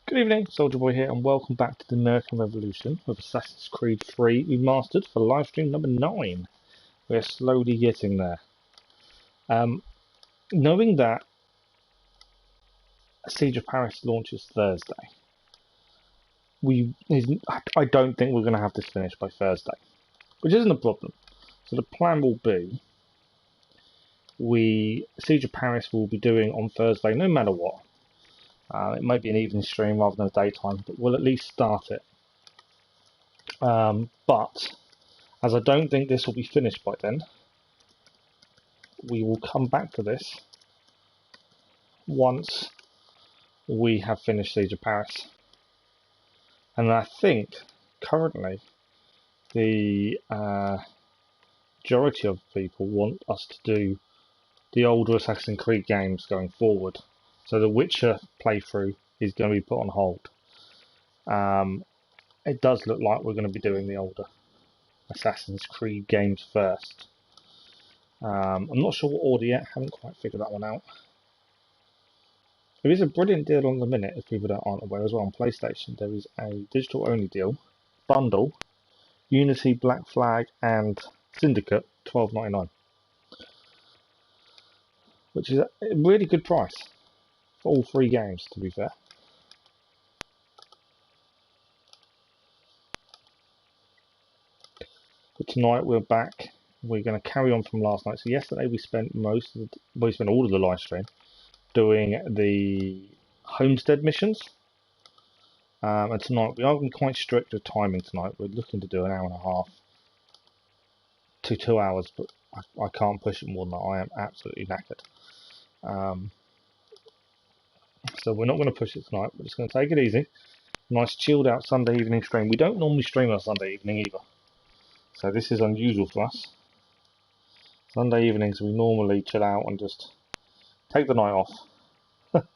Good evening, Soldier Boy here, and welcome back to the American Revolution with Assassin's Creed 3 Remastered for livestream number 9. We're slowly getting there. Knowing that Siege of Paris launches Thursday, I don't think we're going to have this finished by Thursday, which isn't a problem. So the plan will be, Siege of Paris will be doing on Thursday no matter what. It might be an evening stream rather than a daytime, but we'll at least start it. But as I don't think this will be finished by then, we will come back to this once we have finished Siege of Paris. And I think currently the majority of people want us to do the older Assassin's Creed games going forward. So the Witcher playthrough is going to be put on hold. It does look like we're going to be doing the older Assassin's Creed games first. I'm not sure what order yet, haven't quite figured that one out. There is a brilliant deal on the minute, if people aren't aware as well, on PlayStation. There is a digital only deal, bundle, Unity, Black Flag and Syndicate, $12.99. Which is a really good price for all three games, to be fair. But tonight we're back. We're going to carry on from last night. So yesterday we spent all of the live stream doing the Homestead missions. And tonight we are going to be quite strict with timing tonight. We're looking to do an hour and a half to 2 hours, but I can't push it more than that. I am absolutely knackered. So we're not going to push it tonight. We're just going to take it easy. Nice chilled out Sunday evening stream. We don't normally stream on a Sunday evening either. So this is unusual for us. Sunday evenings we normally chill out and just take the night off. But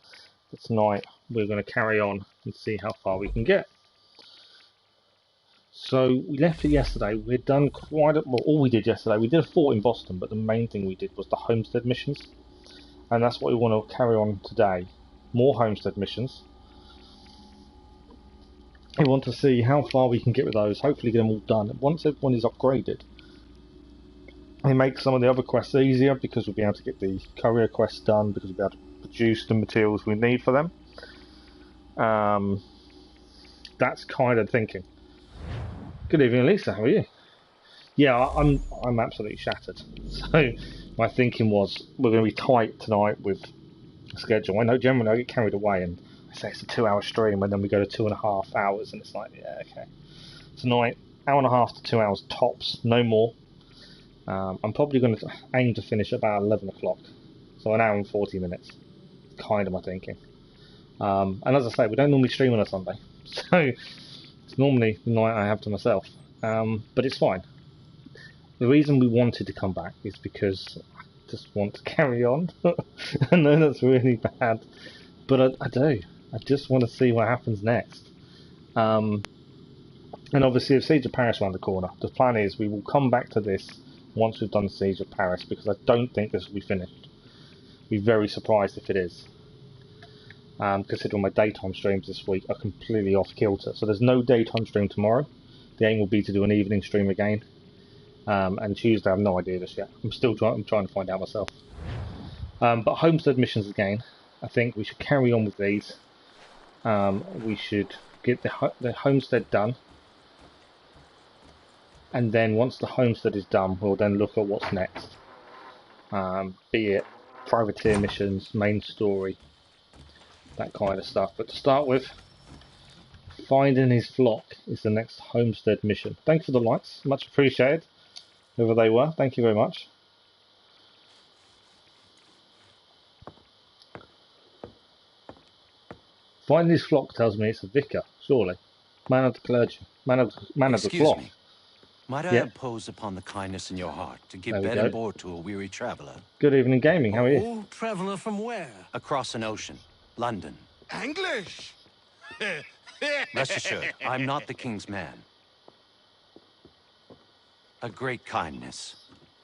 tonight we're going to carry on and see how far we can get. So we left it yesterday. We'd done all we did yesterday. We did a fort in Boston, but the main thing we did was the Homestead missions. And that's what we want to carry on today. More Homestead missions. We want to see how far we can get with those, hopefully get them all done. Once everyone is upgraded, it makes some of the other quests easier because we'll be able to get the courier quests done, because we'll be able to produce the materials we need for them. That's kind of thinking. Good evening, Lisa, how are you? Yeah, I'm absolutely shattered. So my thinking was we're going to be tight tonight with the schedule. I know generally I get carried away and I say it's a 2 hour stream and then we go to 2.5 hours and it's like, yeah, okay. Tonight, 1.5 hours to 2 hours tops, no more. I'm probably going to aim to finish about 11 o'clock. So an hour and 40 minutes. Kind of my thinking. And as I say, we don't normally stream on a Sunday. So it's normally the night I have to myself. But it's fine. The reason we wanted to come back is because I just want to carry on. I know that's really bad. But I do. I just want to see what happens next. And obviously, if Siege of Paris around the corner, the plan is we will come back to this once we've done Siege of Paris, because I don't think this will be finished. I'd be very surprised if it is. Considering my daytime streams this week are completely off kilter. So there's no daytime stream tomorrow. The aim will be to do an evening stream again. And Tuesday, I have no idea just yet. I'm trying to find out myself. But Homestead missions again. I think we should carry on with these. We should get the Homestead done. And then once the Homestead is done, we'll then look at what's next. Be it privateer missions, main story, that kind of stuff. But to start with, finding his flock is the next Homestead mission. Thanks for the likes, much appreciated. Whoever they were, thank you very much. Finding his flock tells me it's a vicar, surely. Man of the clergy, man of the flock. Me. Might I impose upon the kindness in your heart to give bed and board to a weary traveller? Good evening, gaming. How are you? Oh, traveller from where? Across an ocean, London. English. Rest assured, I'm not the king's man. A great kindness.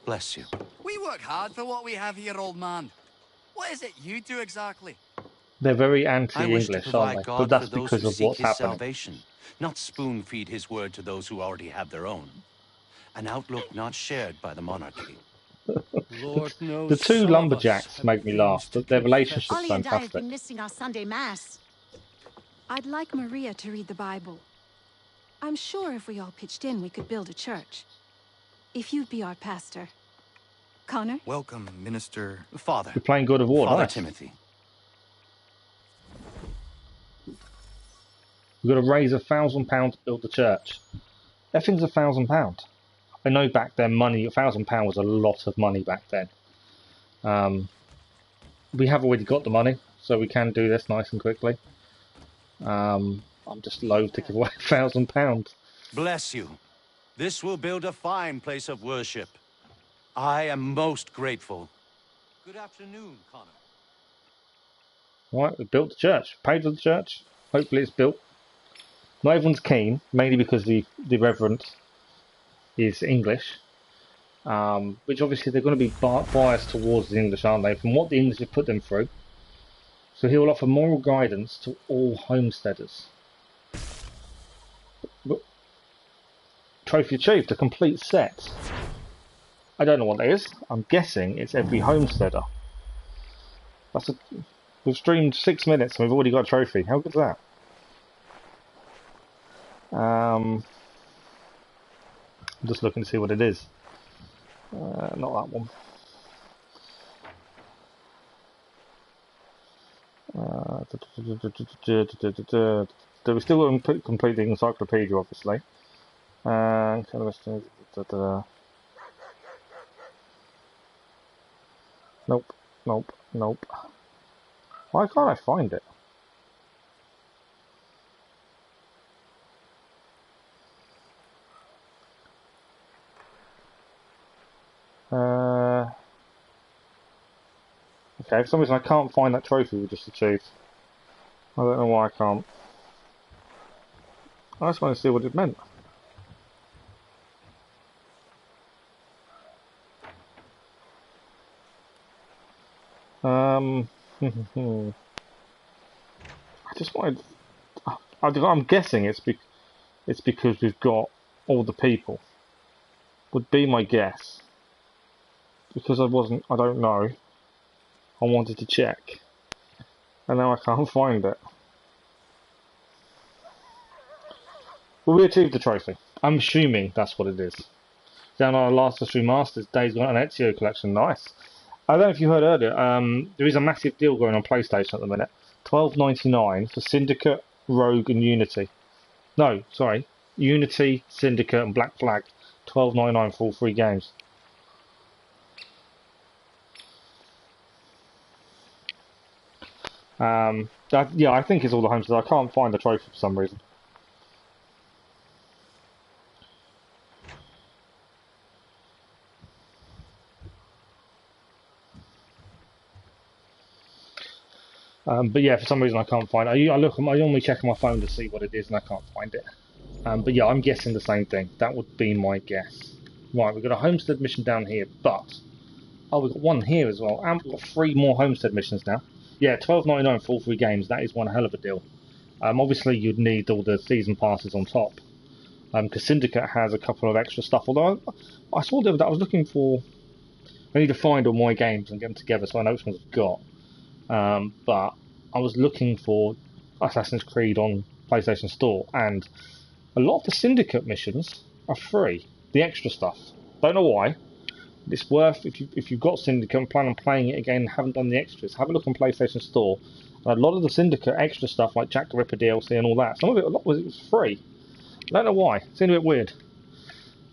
Bless you. We work hard for what we have here, old man. What is it you do exactly? They're very I wish to anti-English, aren't provide they? God But for that's those because who of seek what's his happening. salvation, not spoon-feed his word to those who already have their own. An outlook not shared by the monarchy. Lord The knows two some of us lumberjacks have make me laugh. things to Their relationship's confess. Ollie and I have fantastic. been missing our Sunday Mass. I'd like Maria to read the Bible. I'm sure if we all pitched in, we could build a church. If you'd be our pastor. Connor? Welcome, Minister. Father. You're playing God of War, Father nice. Timothy. We've got to raise £1,000 to build the church. Effing's £1,000. I know back then money, £1,000 was a lot of money back then. We have already got the money, so we can do this nice and quickly. I'm just loath to give away £1,000. Bless you. This will build a fine place of worship. I am most grateful. Good afternoon, Connor. Right, we built the church. Paid for the church. Hopefully it's built. Not everyone's keen, mainly because the Reverend is English. Which obviously they're going to be biased towards the English, aren't they? From what the English have put them through. So he will offer moral guidance to all homesteaders. Trophy achieved, a complete set. I don't know what that is. I'm guessing it's every homesteader. We've streamed 6 minutes and we've already got a trophy. How good is that? I'm just looking to see what it is. Not that one. We still haven't complete the encyclopedia, obviously. Nope, nope, nope. Why can't I find it? Okay, for some reason I can't find that trophy we just achieved. I don't know why I can't. I just want to see what it meant. I just wanted. I'm guessing it's because we've got all the people. Would be my guess. Because I don't know. I wanted to check. And now I can't find it. Well, we achieved the trophy. I'm assuming that's what it is. Down our last Remastered, Days Gone and Ezio collection. Nice. I don't know if you heard earlier, there is a massive deal going on PlayStation at the minute. $12.99 for Syndicate, Rogue and Unity. No, sorry. Unity, Syndicate and Black Flag. $12.99 for all 3 games. Yeah, I think it's all the Homestead. I can't find the trophy for some reason. But yeah, for some reason I can't find it. I normally check on my phone to see what it is and I can't find it. But yeah, I'm guessing the same thing. That would be my guess. Right, we've got a Homestead mission down here, but... Oh, we've got one here as well. And we've got 3 more Homestead missions now. Yeah, $12.99 for all 3 games. That is one hell of a deal. Obviously, you'd need all the season passes on top. Because Syndicate has a couple of extra stuff. Although, I saw the other day, I was looking for... I need to find all my games and get them together so I know which ones I've got. But I was looking for Assassin's Creed on PlayStation Store, and a lot of the Syndicate missions are free. The extra stuff. Don't know why. It's worth, if you've got Syndicate and plan on playing it again and haven't done the extras, have a look on PlayStation Store. And a lot of the Syndicate extra stuff, like Jack the Ripper DLC and all that, some of it, a lot of it was free. I don't know why. It seemed a bit weird.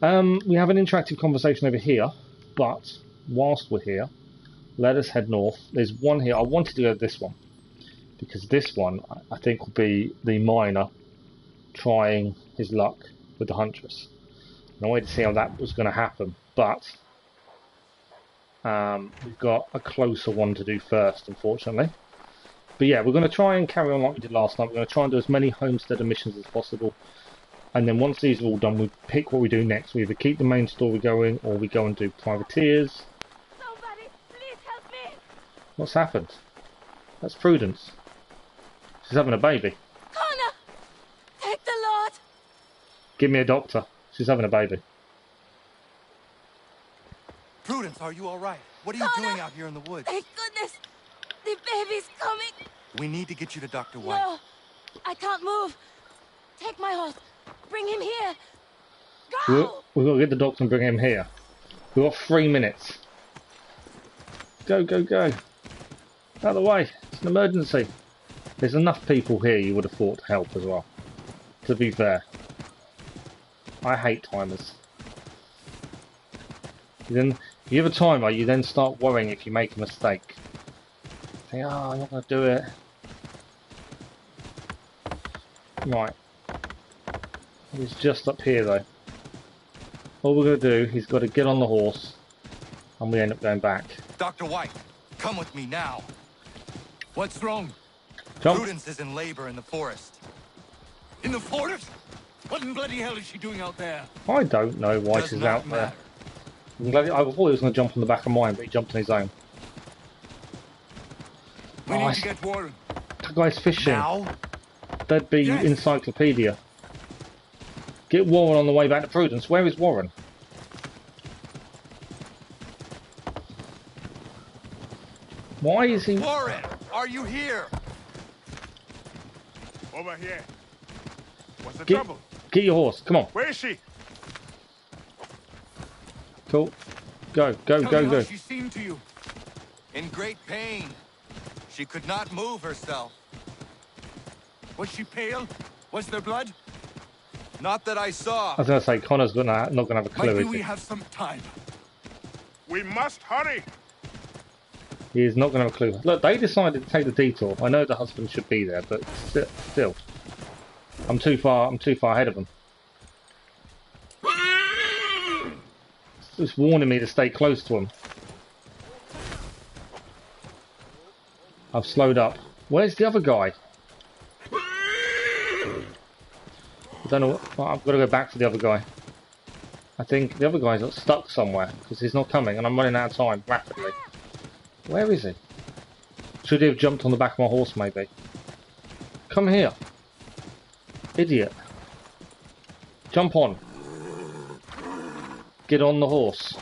We have an interactive conversation over here, but whilst we're here, let us head north. There's one here. I wanted to go to this one, because this one, I think, will be the miner trying his luck with the Huntress. And I waited to see how that was going to happen, but we've got a closer one to do first, unfortunately. But yeah, we're going to try and carry on like we did last night. We're going to try and do as many Homesteader missions as possible. And then once these are all done, we pick what we do next. We either keep the main story going, or we go and do privateers. Somebody, please help me! What's happened? That's Prudence. She's having a baby. Connor! Thank the Lord! Give me a doctor. She's having a baby. Prudence, are you all right? What are you doing out here in the woods? Thank goodness! The baby's coming! We need to get you to Dr. White. No! I can't move! Take my horse! Bring him here! Go! We've got to get the doctor and bring him here. We've got 3 minutes. Go, go, go. Out of the way. It's an emergency. There's enough people here you would have thought to help as well. To be fair. I hate timers. Then, if you have a timer, you then start worrying if you make a mistake. Think, oh, I'm not going to do it. Right. He's just up here though. All we're going to do, he's got to get on the horse, and we end up going back. Dr. White, come with me now. What's wrong? Jump. Prudence is in labor in the forest. In the forest? What in bloody hell is she doing out there? I don't know why Does she's not out there. matter. I'm glad, I thought he was going to jump on the back of mine, but he jumped on his own. We Oh, need to get Warren. That guy's fishing. Now? That'd be Yes. encyclopedia. Get Warren on the way back to Prudence. Where is Warren? Why is he... Warren, are you here? Over here. What's the Get, trouble? get your horse. Come on. Where is she? Cool. Go, go, Tell go, me go. how she seemed to you. In great pain. She could not move herself. Was she pale? Was there blood? Not that I saw. I was going to say, Connor's not going to have a clue, Maybe is we he? have some time. We must hurry. He is not going to have a clue. Look, they decided to take the detour. I know the husband should be there, but still. I'm too far ahead of them. It's warning me to stay close to him. I've slowed up. Where's the other guy? I don't know. I've got to go back to the other guy. I think the other guy's got stuck somewhere because he's not coming, and I'm running out of time rapidly. Where is he? Should he have jumped on the back of my horse, maybe? Come here. Idiot. Jump on. Get on the horse.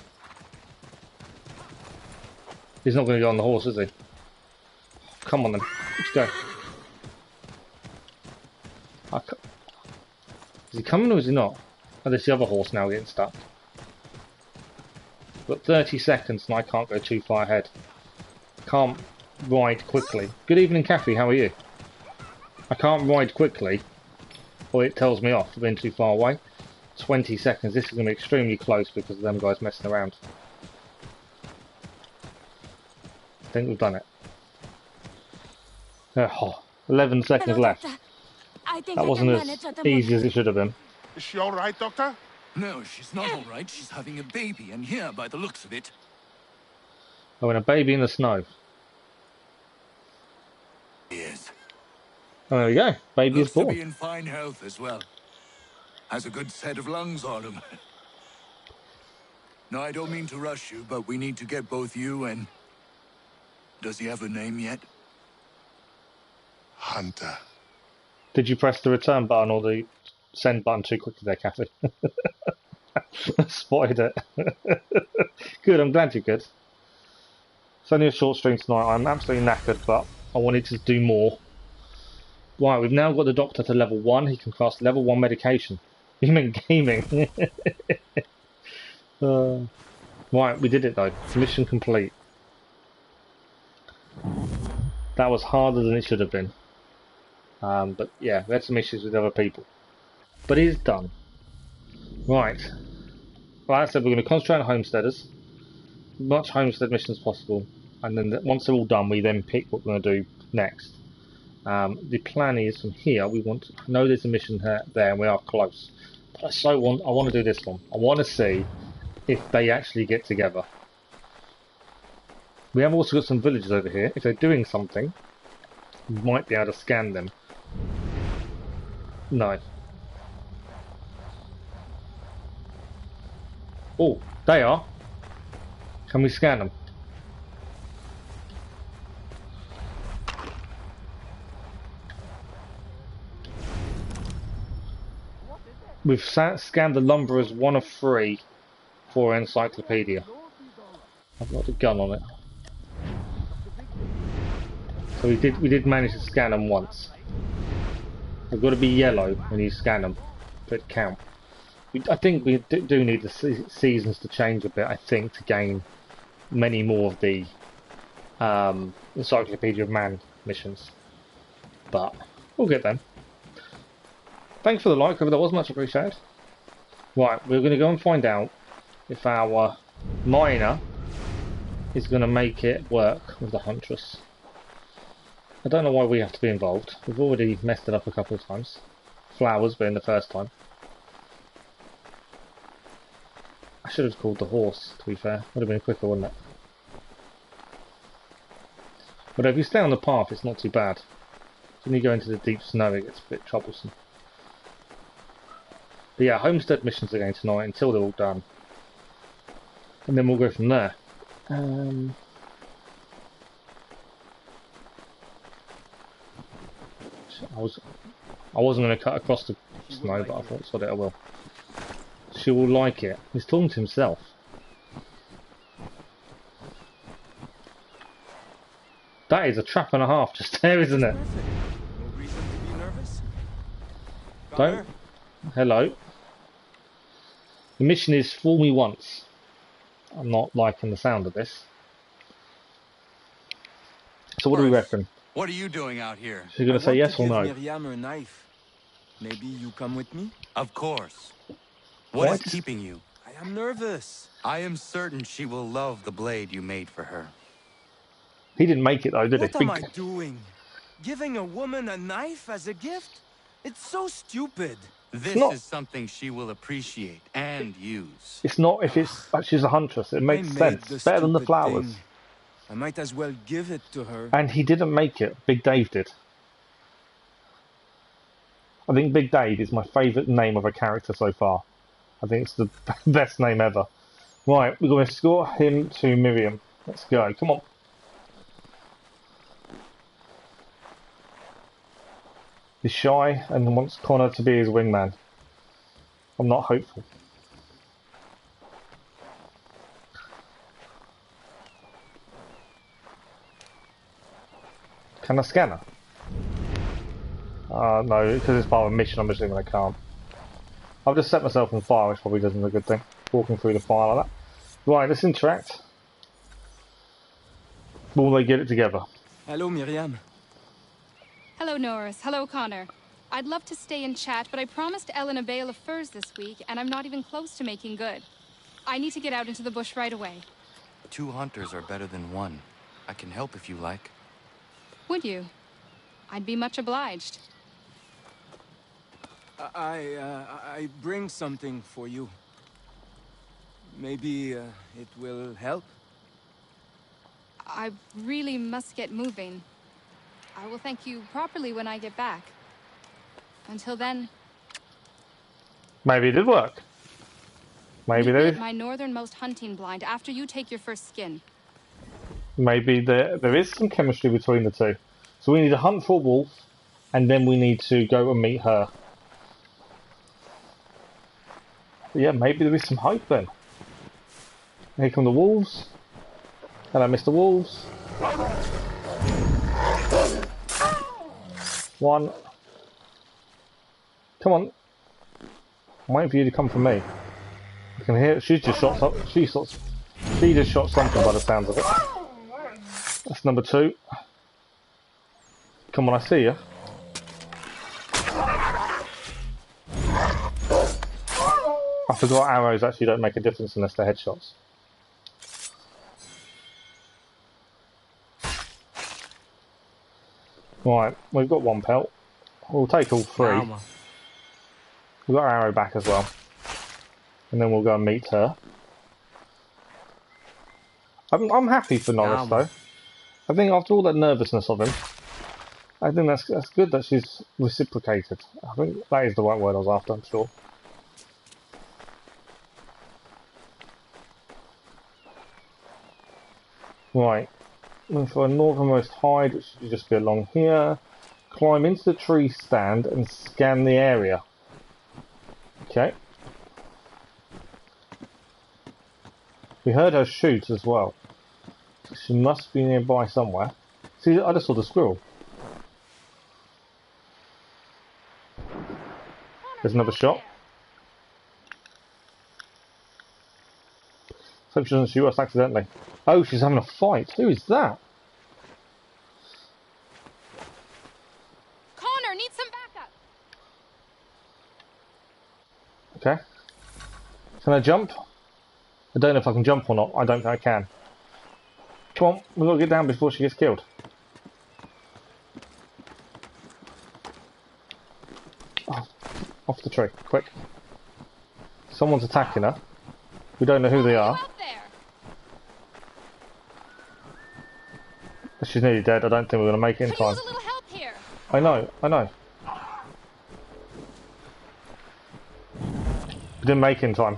He's not going to get on the horse, is he? Come on then. Let's go. Is he coming or is he not? Oh, there's the other horse now getting stuck. Got 30 seconds and I can't go too far ahead. Can't ride quickly. Good evening, Kathy. How are you? I can't ride quickly, or it tells me off for being too far away. 20 seconds. This is going to be extremely close because of them guys messing around. I think we've done it. Oh, 11 seconds Hello, left. Doctor. I think That I wasn't can as manage at the easy as it should have been. Is she all right, Doctor? No, she's not all right. She's having a baby, and here, by the looks of it. Oh, and a baby in the snow. Yes. Oh, there we go. Baby is Looks to born. be in fine health as well. Has a good set of lungs on him. No, I don't mean to rush you, but we need to get both you and... Does he have a name yet? Hunter. Did you press the return button or the send button too quickly there, Kathy? Spotted it. Good, I'm glad you're good. It's only a short stream tonight. I'm absolutely knackered, but I wanted to do more. Right, we've now got the doctor to level 1. He can cast level 1 medication. You mean gaming? Right, we did it though. Mission complete. That was harder than it should have been. But yeah, we had some issues with other people. But it is done. Right. Like I said, we're going to concentrate on homesteaders. As much homestead missions as possible. And then once they're all done, we then pick what we're going to do next. The plan is from here, we want to know there's a mission there and we are close. But I want to do this one. I want to see if they actually get together. We have also got some villagers over here. If they're doing something, we might be able to scan them. No. Oh, they are. Can we scan them? We've scanned the lumberers 1 of 3 for encyclopedia. I've got a gun on it. So we did manage to scan them once. They've got to be yellow when you scan them for it to count. I think we do need the seasons to change a bit, I think, to gain many more of the Encyclopedia of Man missions. But we'll get them. Thanks for the like, that was much appreciated. Right, we're going to go and find out if our miner is going to make it work with the Huntress. I don't know why we have to be involved. We've already messed it up a couple of times. Flowers being the first time. I should have called the horse, to be fair. Would have been quicker, wouldn't it? But if you stay on the path, it's not too bad. When you go into the deep snow, it gets a bit troublesome. But yeah, Homestead missions again tonight until they're all done. And then we'll go from there. I wasn't going to cut across the snow, but I thought, sod it, I will. She will like it. He's talking to himself. That is a trap and a half just there, isn't it? No reason to be nervous. Don't. Hello. The mission is fool me once. I'm not liking the sound of this. So what do we reckon? What are you doing out here? She's going to say yes or no? Miriam a knife. Maybe you come with me? Of course. What is keeping you? I am nervous. I am certain she will love the blade you made for her. He didn't make it though, did he? What am I doing? Giving a woman a knife as a gift? It's so stupid. This is something she will appreciate and use. It's not if it's she's a huntress. It makes sense. It's better than the flowers. Thing. I might as well give it to her. And he didn't make it. Big Dave did. I think Big Dave is my favourite name of a character so far. I think it's the best name ever. Right, we're going to escort him to Miriam. Let's go. Come on. He's shy and wants Connor to be his wingman. I'm not hopeful. Can I scan her? No, because it's part of a mission, I'm assuming I can't. I've just set myself on fire, which probably isn't a good thing. Walking through the fire like that. Right, let's interact. Will they get it together? Hello, Miriam. Hello, Norris. Hello, Connor. I'd love to stay and chat, but I promised Ellen a bale of furs this week, and I'm not even close to making good. I need to get out into the bush right away. 2 hunters are better than 1. I can help if you like. Would you? I'd be much obliged. I bring something for you. Maybe it will help? I really must get moving. I will thank you properly when I get back. Until then... Maybe it did work. Maybe there is... my northernmost hunting blind after you take your first skin. Maybe there is some chemistry between the two. So we need to hunt for a wolf, and then we need to go and meet her. But yeah, maybe there is some hope then. Here come the wolves. Hello, Mr. Wolves. 1. Come on. I'm waiting for you to come for me. I can hear she's just shot something. She just shot something by the sounds of it. That's number 2. Come on, I see you. I forgot arrows actually don't make a difference unless they're headshots. Right, we've got 1 pelt. We'll take all 3. We've got our arrow back as well. And then we'll go and meet her. I'm happy for Norris though. I think after all that nervousness of him, I think that's good that she's reciprocated. I think that is the right word I was after, I'm sure. Right. And for a northernmost hide, which should just be along here. Climb into the tree stand and scan the area. Okay. We heard her shoot as well. She must be nearby somewhere. See, I just saw the squirrel. There's another shot. Let's hope she doesn't shoot us accidentally. Oh, she's having a fight. Who is that? Connor, need some backup. Okay. Can I jump? I don't know if I can jump or not. I don't think I can. Come on, we've got to get down before she gets killed. Oh, off the tree, quick. Someone's attacking her. We don't know who they are. Out there. She's nearly dead. I don't think we're going to make it in Could time. use a little help here. I know, I know. We didn't make it in time.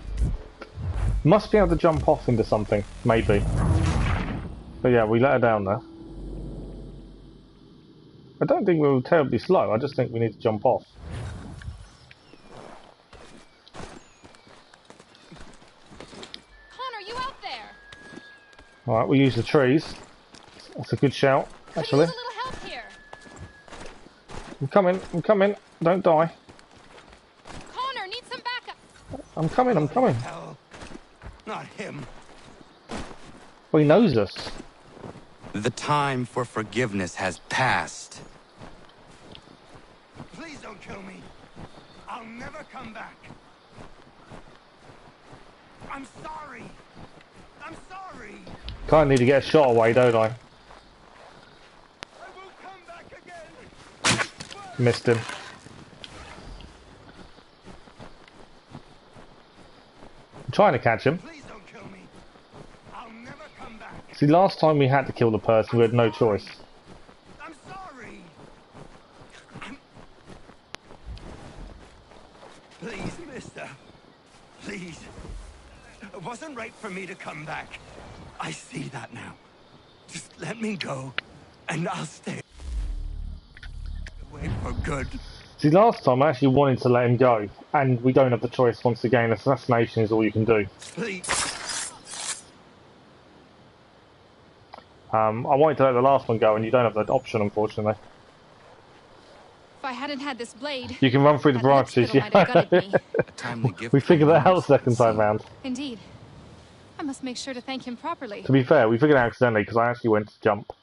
Must be able to jump off into something, maybe. But yeah, we let her down there. I don't think we were terribly slow, I just think we need to jump off. Connor, you out there? Alright, we'll use the trees. That's a good shout, actually. Could use a little help here. I'm coming, don't die. Connor, need some backup. I'm coming. Hell, not him. Well, he knows us. The time for forgiveness has passed. Please don't kill me. I'll never come back. I'm sorry. I'm sorry. Kinda need to get a shot away, don't I? I will come back again. Missed him. I'm trying to catch him. Please don't kill me. I'll never come back. See, last time we had to kill the person, we had no choice. I'm sorry. Please, mister. Please. It wasn't right for me to come back. I see that now. Just let me go, and I'll stay away for good. See, last time I actually wanted to let him go, and we don't have the choice once again. Assassination is all you can do. Please. I wanted to let the last one go, and you don't have that option, unfortunately. If I hadn't had this blade, You can run through the that branches, hospital might have gutted me. A timely gift We figured that out the from second time round. Indeed. I must make sure to thank him properly. To be fair, we figured it out accidentally, because I actually went to jump,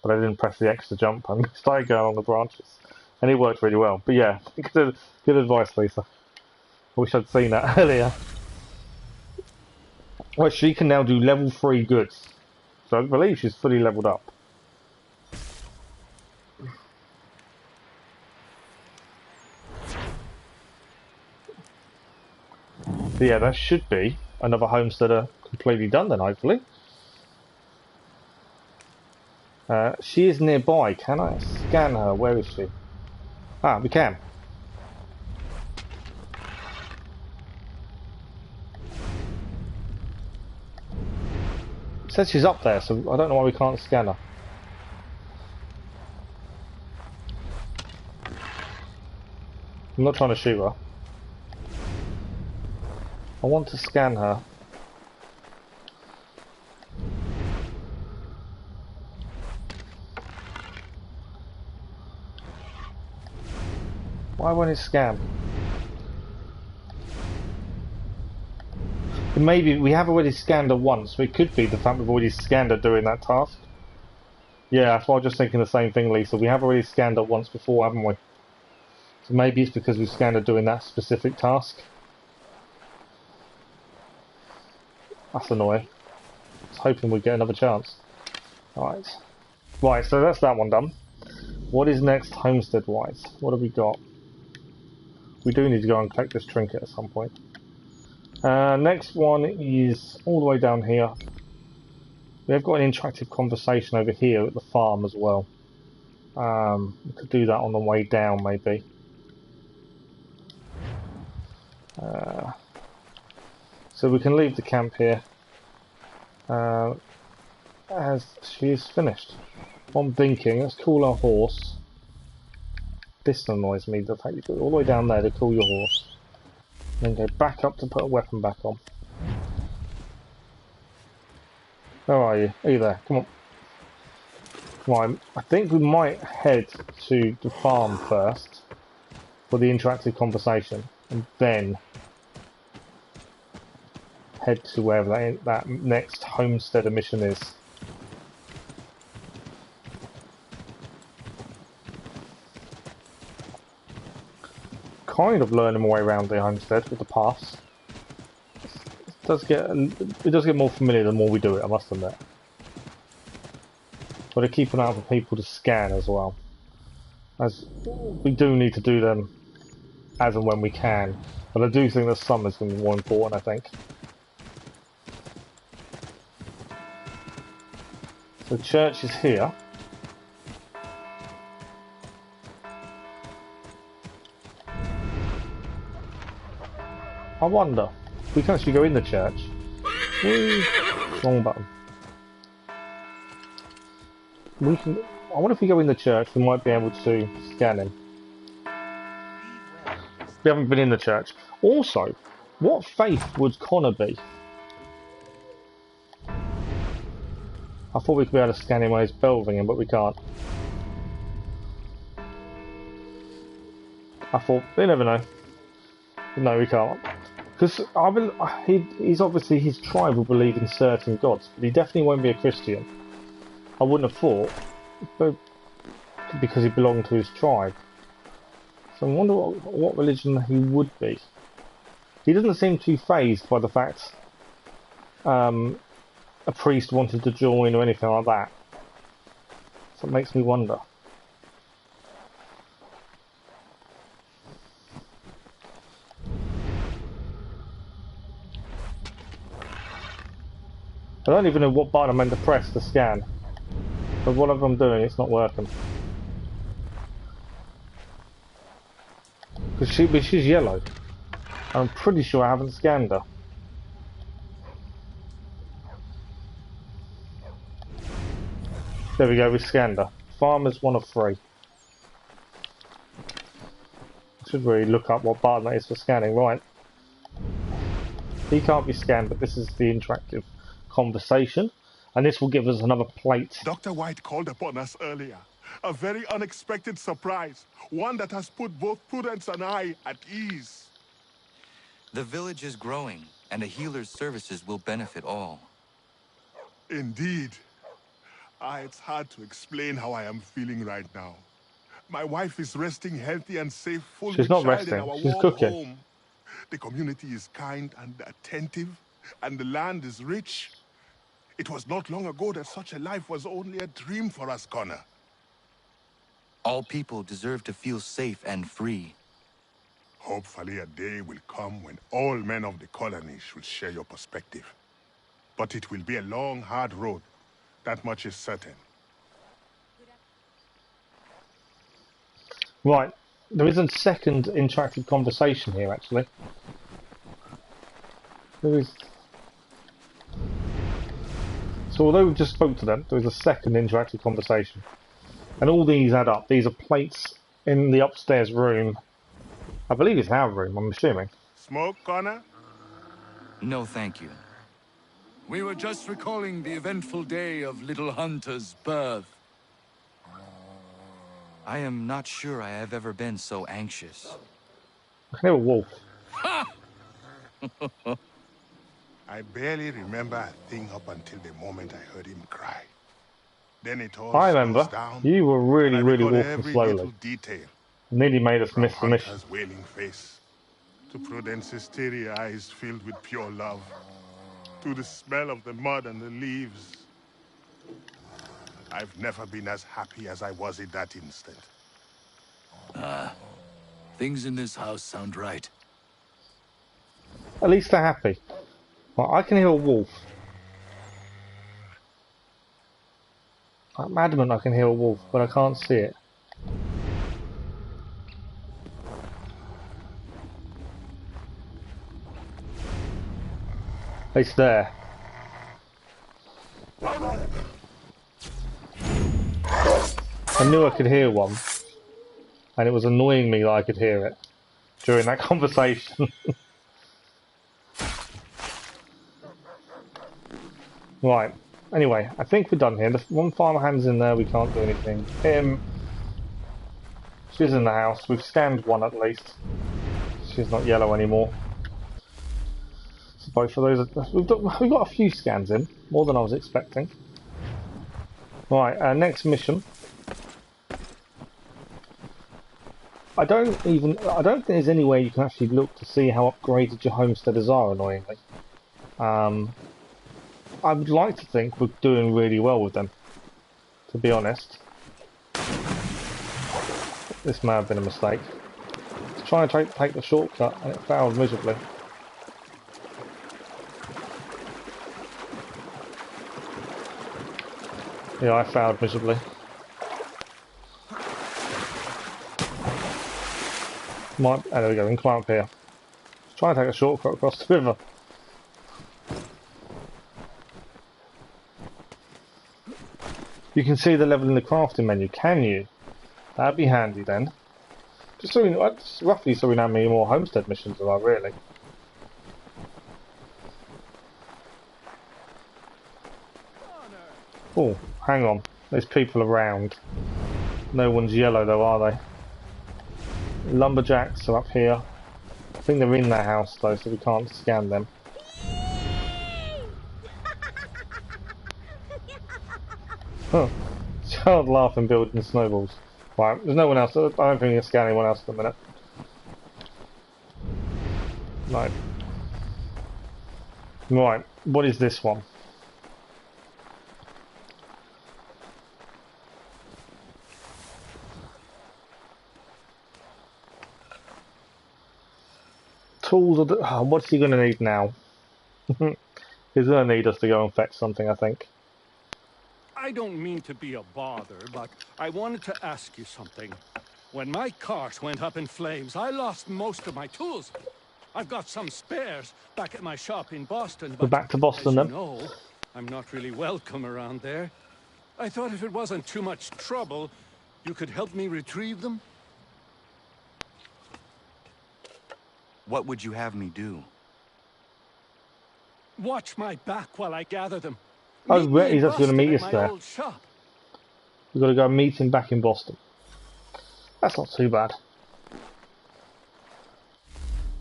but I didn't press the extra jump, and started going on the branches. And it worked really well. But yeah, good advice, Lisa. I wish I'd seen that earlier. Well, she can now do level 3 goods. So I believe she's fully leveled up. So yeah, that should be another homesteader completely done then, hopefully. She is nearby. Can I scan her? Where is she? Ah, we can. It says she's up there, so I don't know why we can't scan her. I'm not trying to shoot her. I want to scan her. Why won't it scan? Maybe we have already scanned her once, so it could be the fact we've already scanned her during that task. Yeah, that's why I was just thinking the same thing, Lisa. We have already scanned her once before, haven't we? So maybe it's because we scanned her doing that specific task. That's annoying. I was hoping we'd get another chance. Right. Right, so that's that one done. What is next homestead-wise? What have we got? We do need to go and collect this trinket at some point. Next one is all the way down here. We have got an interactive conversation over here at the farm as well. We could do that on the way down, maybe. So we can leave the camp here as she is finished. What I'm thinking, let's call our horse. This annoys me, the fact you go all the way down there to call your horse. Then go back up to put a weapon back on. Where are you? Are you there? Come on. Right, I think we might head to the farm first for the interactive conversation, and then head to wherever that next Homestead mission is. Kind of learning my way around the Homestead with the paths. It does get more familiar the more we do it, I must admit. But to keep an eye out for people to scan as well, as we do need to do them as and when we can. But I do think the summer's going to be more important, I think. So the church is here. I wonder if we can actually go in the church. Whee! Wrong button. We can. I wonder if we go in the church, we might be able to scan him. We haven't been in the church. Also, what faith would Connor be? I thought we could be able to scan him while his bell ringing, but we can't. I thought, you never know. No, we can't. Because he's obviously, his tribe will believe in certain gods, but he definitely won't be a Christian. I wouldn't have thought, but because he belonged to his tribe. So I wonder what religion he would be. He doesn't seem too fazed by the fact a priest wanted to join or anything like that. So it makes me wonder. I don't even know what button I'm meant to press to scan. But whatever I'm doing, it's not working. Because she's yellow. I'm pretty sure I haven't scanned her. There we go, we scanned her. Farmer's 1 of 3. I should really look up what button that is for scanning. Right. He can't be scanned, but this is the interactive conversation. And this will give us another plate. Dr. White called upon us earlier. A very unexpected surprise. One that has put both Prudence and I at ease. The village is growing, and a healer's services will benefit all. Indeed. It's hard to explain how I am feeling right now. My wife is resting healthy and safe, full She's with not child in resting. our She's warm cooking. home. The community is kind and attentive, and the land is rich. It was not long ago that such a life was only a dream for us, Connor. All people deserve to feel safe and free. Hopefully a day will come when all men of the colony should share your perspective. But it will be a long, hard road. That much is certain. Right. There is a second interactive conversation here, actually. There is... So although we just spoke to them, there is a second interactive conversation. And all these add up. These are plates in the upstairs room. I believe it's our room, I'm assuming. Smoke, Connor? No, thank you. We were just recalling the eventful day of little Hunter's birth. I am not sure I have ever been so anxious. I can hear a wolf. I barely remember a thing up until the moment I heard him cry. Then it all I remember. slows down, You were really, and I really recall walking every slowly. little detail. Nearly made us From miss the mission. Hunter's wailing face, to Prudence's teary eyes filled with pure love, to the smell of the mud and the leaves. I've never been as happy as I was in that instant. Things in this house sound right. At least they're happy. Well, I can hear a wolf. I'm adamant I can hear a wolf, but I can't see it. It's there. I knew I could hear one, and it was annoying me that I could hear it during that conversation. Right. Anyway, I think we're done here. The one farmhand's in there, we can't do anything. She's in the house. We've scanned one at least. She's not yellow anymore. So both of those are, we've got a few scans in, more than I was expecting. Right, next mission. I don't think there's any way you can actually look to see how upgraded your homesteaders are, annoyingly. I would like to think we're doing really well with them, to be honest. This may have been a mistake. Try and take the shortcut, and it failed miserably. Yeah, I failed miserably. Oh, there we go, we can climb up here. Try and take a shortcut across the river. You can see the level in the crafting menu, can you? That'd be handy then. Just so we know, roughly so we know how many more homestead missions there are, really. Oh, hang on. There's people around. No one's yellow though, are they? Lumberjacks are up here. I think they're in their house though, so we can't scan them. Huh. Child laughing, building snowballs. Right, there's no one else. I don't think we can scan anyone else at the minute. No. Right, what is this one? Tools of the... Oh, what's he going to need now? He's going to need us to go and fetch something, I think. I don't mean to be a bother, but I wanted to ask you something. When my cart went up in flames, I lost most of my tools. I've got some spares back at my shop in Boston, but We're back to Boston then. As you know, I'm not really welcome around there. I thought if it wasn't too much trouble, you could help me retrieve them? What would you have me do? Watch my back while I gather them. Oh, he's actually going to meet us there. We've got to go meet him back in Boston. That's not too bad.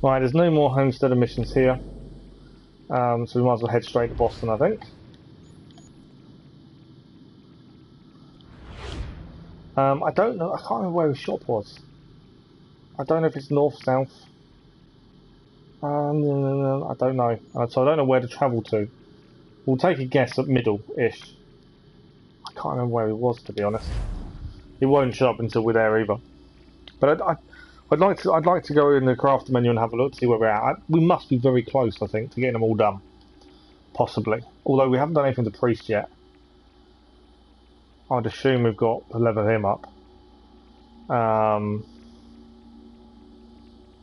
Right, there's no more homesteader missions here. So we might as well head straight to Boston, I think. I don't know, I can't remember where his shop was. I don't know if it's north, south. I don't know. So I don't know where to travel to. We'll take a guess at middle-ish. I can't remember where he was, to be honest. It won't show up until we're there either. But I'd like to go in the craft menu and have a look to see where we're at. We must be very close, I think, to getting them all done. Possibly. Although we haven't done anything to Priest yet. I'd assume we've got to level him up.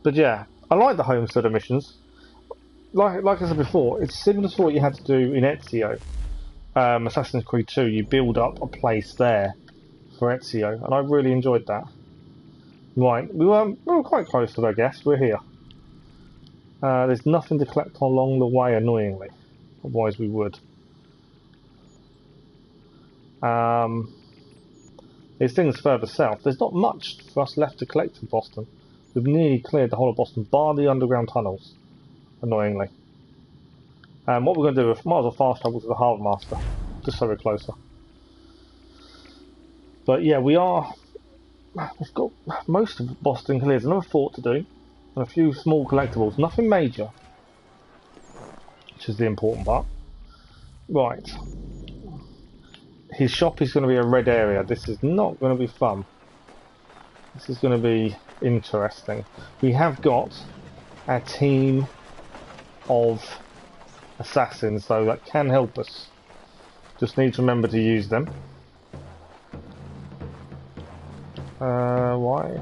But yeah, I like the homesteader missions. Like I said before, it's similar to what you had to do in Ezio. Assassin's Creed 2, you build up a place there for Ezio, and I really enjoyed that. Right, we were quite close to it, I guess. We're here. There's nothing to collect along the way, annoyingly. Otherwise we would. There's things further south. There's not much for us left to collect in Boston. We've nearly cleared the whole of Boston, bar the underground tunnels. Annoyingly. What we're going to do, might as well fast travel to the Harbour Master, just so we're closer. But yeah, we've got most of Boston cleared. There's another fort to do, and a few small collectibles. Nothing major, which is the important part. Right. His shop is going to be a red area. This is not going to be fun. This is going to be interesting. We have got a team of assassins, though, that can help us. Just need to remember to use them. Why?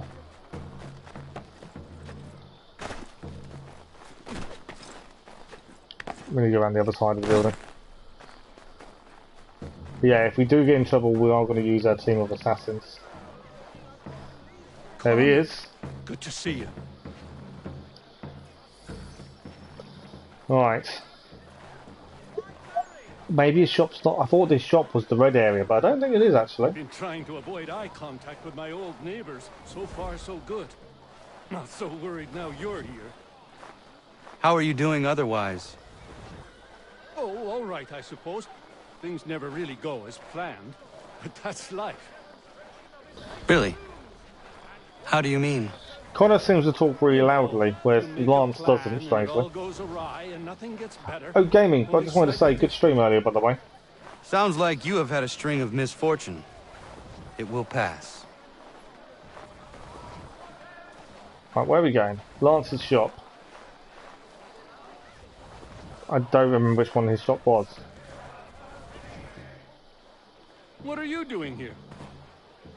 I'm going to go around the other side of the building. But yeah, if we do get in trouble, we are going to use our team of assassins. There he is. Good to see you. Right. Maybe his shop's not... I thought this shop was the red area, but I don't think it is, actually. I've been trying to avoid eye contact with my old neighbors. So far, so good. Not so worried now you're here. How are you doing otherwise? Oh, all right, I suppose. Things never really go as planned, but that's life. Really? How do you mean? Connor seems to talk really loudly, whereas You make a Lance plan doesn't, and it strangely. all goes awry and nothing gets better. Oh, gaming. I Only just wanted to say, slightly good stream earlier, by the way. Sounds like you have had a string of misfortune. It will pass. Right, where are we going? Lance's shop. I don't remember which one his shop was. What are you doing here?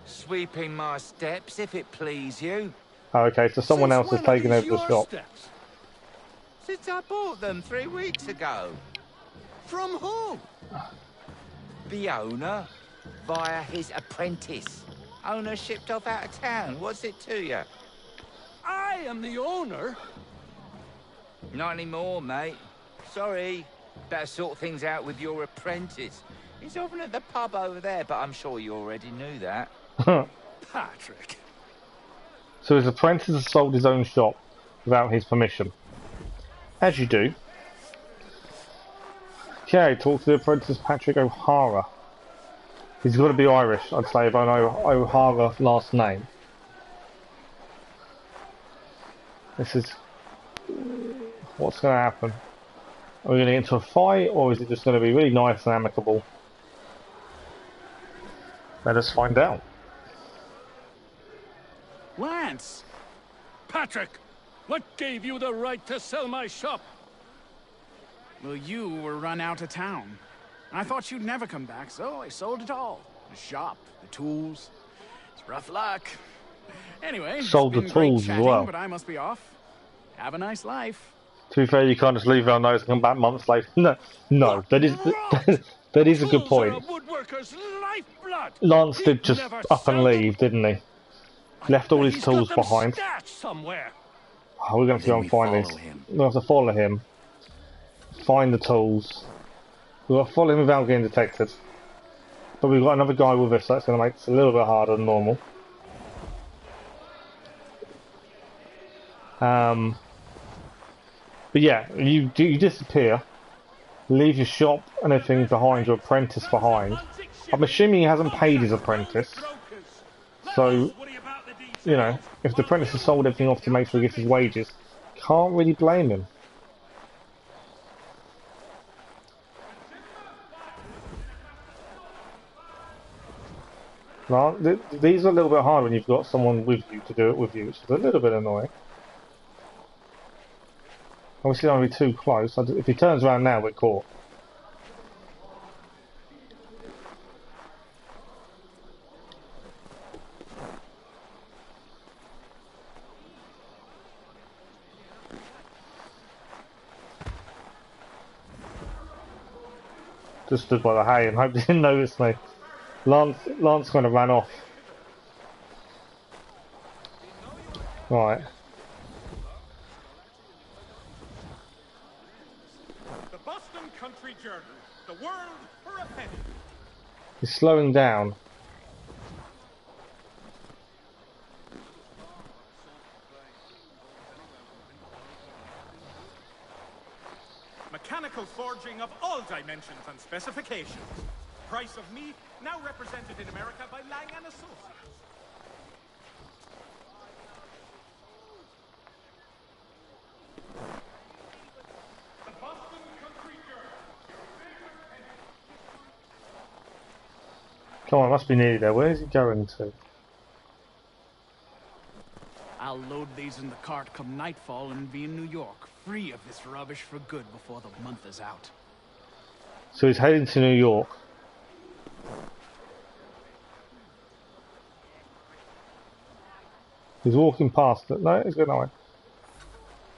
Sweeping my steps, if it please you. Oh, okay, so someone Since else has when are taken these over the your shop. steps? Since I bought them 3 weeks ago. From who? The owner, via his apprentice. Owner shipped off out of town. What's it to you? I am the owner. Not anymore, mate. Sorry. Better sort things out with your apprentice. He's often at the pub over there, but I'm sure you already knew that. Patrick. So his apprentice has sold his own shop without his permission. As you do. Okay, talk to the apprentice Patrick O'Hara. He's got to be Irish, I'd say, if I know O'Hara last name. This is... What's going to happen? Are we going to get into a fight, or is it just going to be really nice and amicable? Let us find out. Lance! Patrick! What gave you the right to sell my shop? Well, you were run out of town. I thought you'd never come back, so I sold it all. The shop, the tools. It's rough luck. Anyway, Sold the it's been great tools as chatting, well. but I must be off. Have a nice life. To be fair, you can't just leave our nose and come back months later. No, that is that is a good Tools are point. a woodworker's lifeblood. Lance He'd did just never up and sell them. leave, didn't he? Left all his He's tools got them behind. stashed somewhere. Oh, we're going to go and find these. him. We'll have to follow him. Find the tools. We'll have to follow him without getting detected. But we've got another guy with us, so that's going to make it a little bit harder than normal. But yeah, you disappear, leave your shop and everything behind, your apprentice behind. I'm assuming he hasn't paid his apprentice. So, you know, if the apprentice has sold everything off to make sure he gets his wages, can't really blame him. Now, these are a little bit hard when you've got someone with you to do it with you, which is a little bit annoying. Obviously, don't be too close. If he turns around now, we're caught. Just stood by the hay and hope he didn't notice me. Lance kind of ran off. Right. The Boston Country Journal. The world for a penny. He's slowing down. Mechanical forging of all dimensions and specifications. Price of meat now represented in America by Lang & Associates. The Boston Country Journal. Come on, must be nearly there. Where is he going to? I'll load these in the cart come nightfall and be in New York, free of this rubbish for good before the month is out. So he's heading to New York. He's walking past it. No, he's going that way.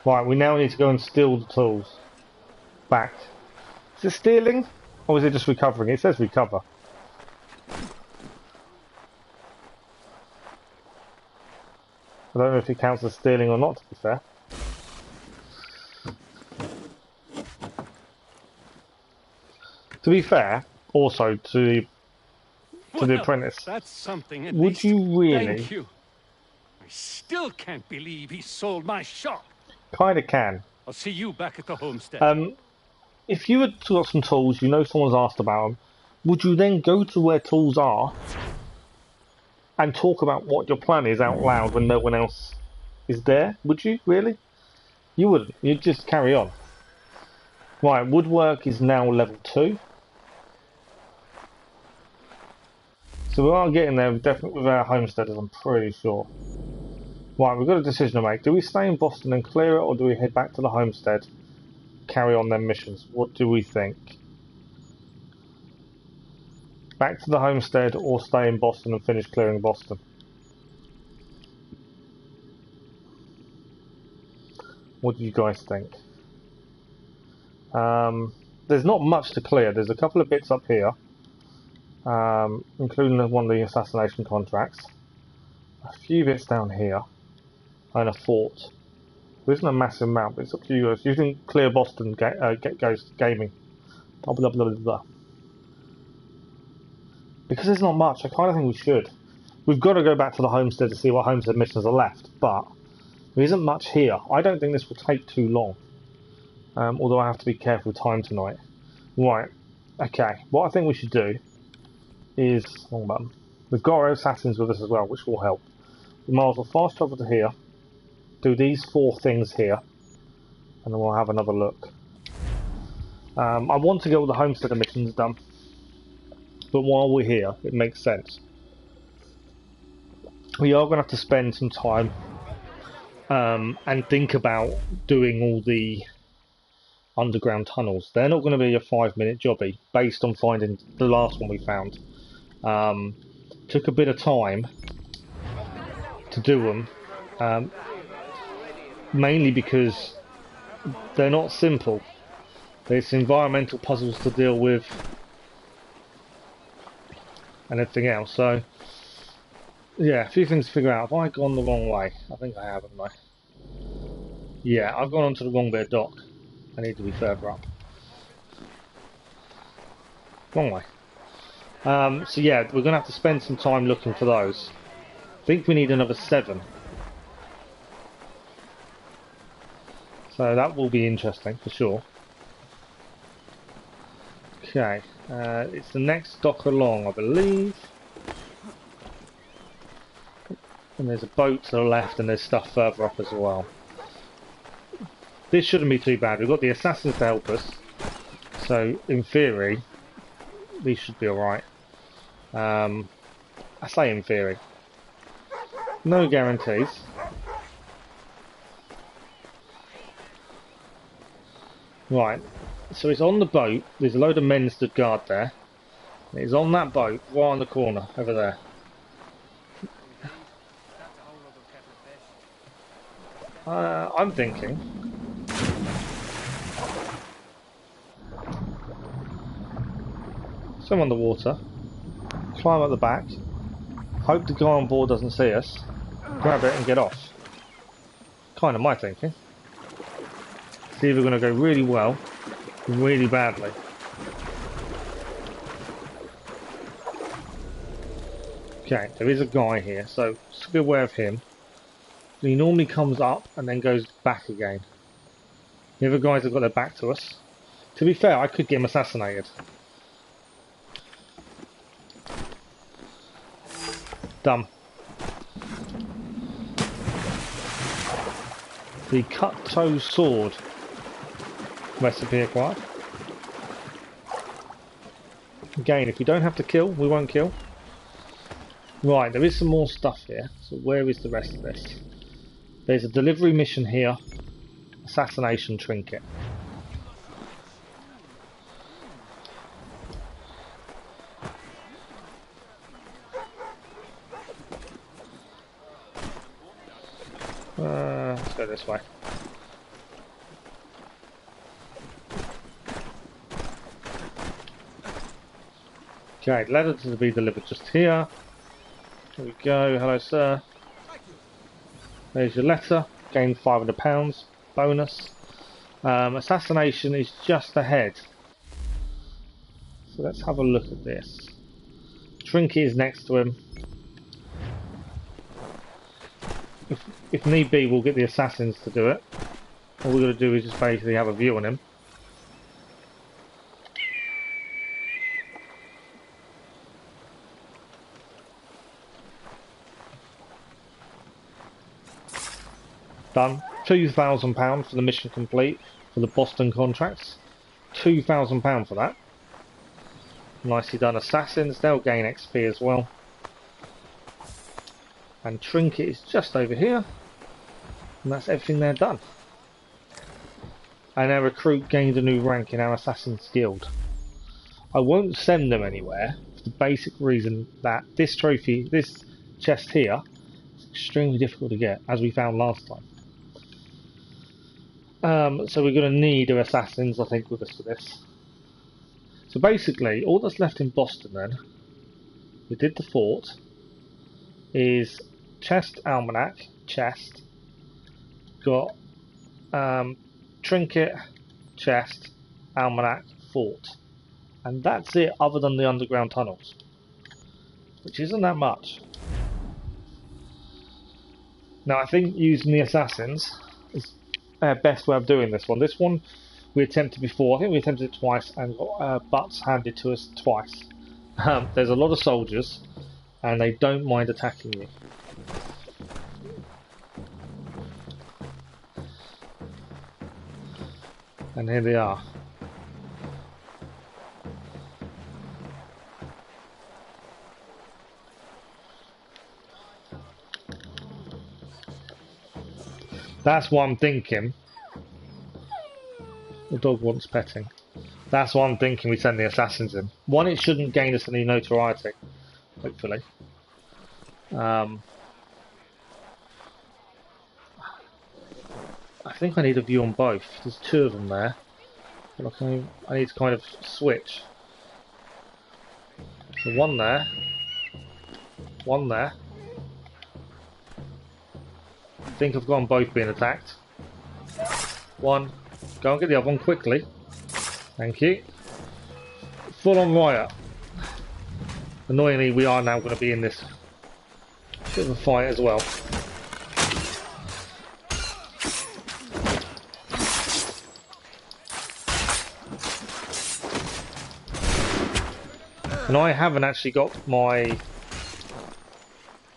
Right, we now need to go and steal the tools. Back. Is it stealing? Or is it just recovering? It says recover. I don't know if it counts as stealing or not, to be fair. To To be fair, also to the apprentice, That's something at would least. you really? Thank you. I still can't believe he sold my shop. Kinda can. I'll see you back at the homestead. If you had got some tools, you know someone's asked about them, would you then go to where tools are and talk about what your plan is out loud when no one else is there? Would you, really? You wouldn't. You'd just carry on. Right, woodwork is now level 2. So we are getting there, definitely with our homesteaders, I'm pretty sure. Right, we've got a decision to make. Do we stay in Boston and clear it, or do we head back to the homestead, carry on their missions? What do we think? Back to the homestead, or stay in Boston and finish clearing Boston? What do you guys think? There's not much to clear. There's a couple of bits up here, including one of the assassination contracts. A few bits down here, and a fort. There isn't a massive amount, but it's up to you guys. You think clear Boston goes gaming? Blah, blah, blah, blah, blah. Because there's not much, I kind of think we should. We've got to go back to the homestead to see what homestead missions are left, but there isn't much here. I don't think this will take too long. Although I have to be careful with time tonight. Right, okay. What I think we should do is... wrong button. We've got our assassins with us as well, which will help. We might as well fast travel to here, do these 4 things here, and then we'll have another look. I want to get all the homestead missions done, but while we're here, it makes sense. We are going to have to spend some time and think about doing all the underground tunnels. They're not going to be a 5-minute jobby, based on finding the last one we found. Took a bit of time to do them, mainly because they're not simple. There's environmental puzzles to deal with and everything else. So yeah, a few things to figure out. Have I gone the wrong way? I think I have, haven't I? Yeah, I've gone onto the wrong bit of dock. I need to be further up. Wrong way. So yeah, we're going to have to spend some time looking for those. I think we need another 7. So that will be interesting for sure. Okay, it's the next dock along, I believe. And there's a boat to the left, and there's stuff further up as well. This shouldn't be too bad. We've got the assassins to help us, so in theory, these should be alright. I say in theory. No guarantees. Right, so it's on the boat. There's a load of men stood guard there. It's on that boat, right on the corner, over there. I'm thinking... swim on the water, climb up the back, hope the guy on board doesn't see us, grab it and get off. Kind of my thinking. It's either going to go really well, or really badly. Okay, there is a guy here, so just be aware of him. He normally comes up and then goes back again. The other guys have got their back to us. To be fair, I could get him assassinated. Done. The cut-toe sword recipe acquired. Again, if we don't have to kill, we won't kill. Right, there is some more stuff here. So where is the rest of this? There's a delivery mission here. Assassination trinket. Let's go this way. Okay, letter to be delivered just here. Here we go. Hello, sir. There's your letter. Gain £500 bonus. Assassination is just ahead. So let's have a look at this. Trinket is next to him. If need be, we'll get the assassins to do it. All we're going to do is just basically have a view on him. Done. £2,000 for the mission complete for the Boston contracts. £2,000 for that. Nicely done. Assassins, they'll gain XP as well. And Trinket is just over here. And that's everything they're done. And our recruit gained a new rank in our Assassin's Guild. I won't send them anywhere for the basic reason that this trophy, this chest here, is extremely difficult to get, as we found last time. So we're going to need our assassins, I think, with us for this. So basically, all that's left in Boston then, we did the fort, is chest, almanac, chest, got trinket, chest, almanac, fort. And that's it, other than the underground tunnels. Which isn't that much. Now I think using the assassins is our best way of doing this one. This one we attempted before. I think we attempted it twice and got butts handed to us twice. There's a lot of soldiers and they don't mind attacking you. And here they are. That's what I'm thinking. The dog wants petting. That's what I'm thinking we send the assassins in. One, it shouldn't gain us any notoriety, hopefully. I think I need a view on both. There's two of them there. But I need to kind of switch. So one there. One there. I think I've got them both being attacked. One. Go and get the other one quickly. Thank you. Full on riot. Annoyingly, we are now going to be in this bit of a fight as well. And I haven't actually got my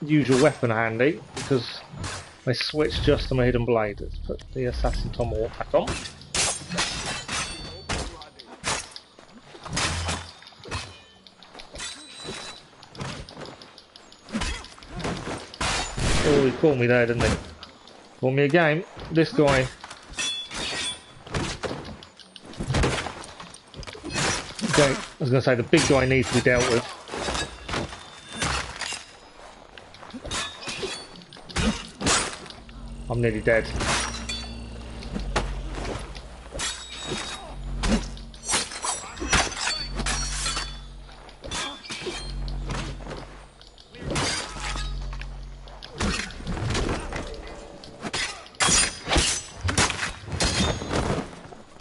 usual weapon handy because I switched just to my hidden blade. Let's put the assassin tomahawk back on. Oh, he caught me there, didn't he? Caught me again. This guy. Okay, I was going to say the big guy needs to be dealt with. I'm nearly dead.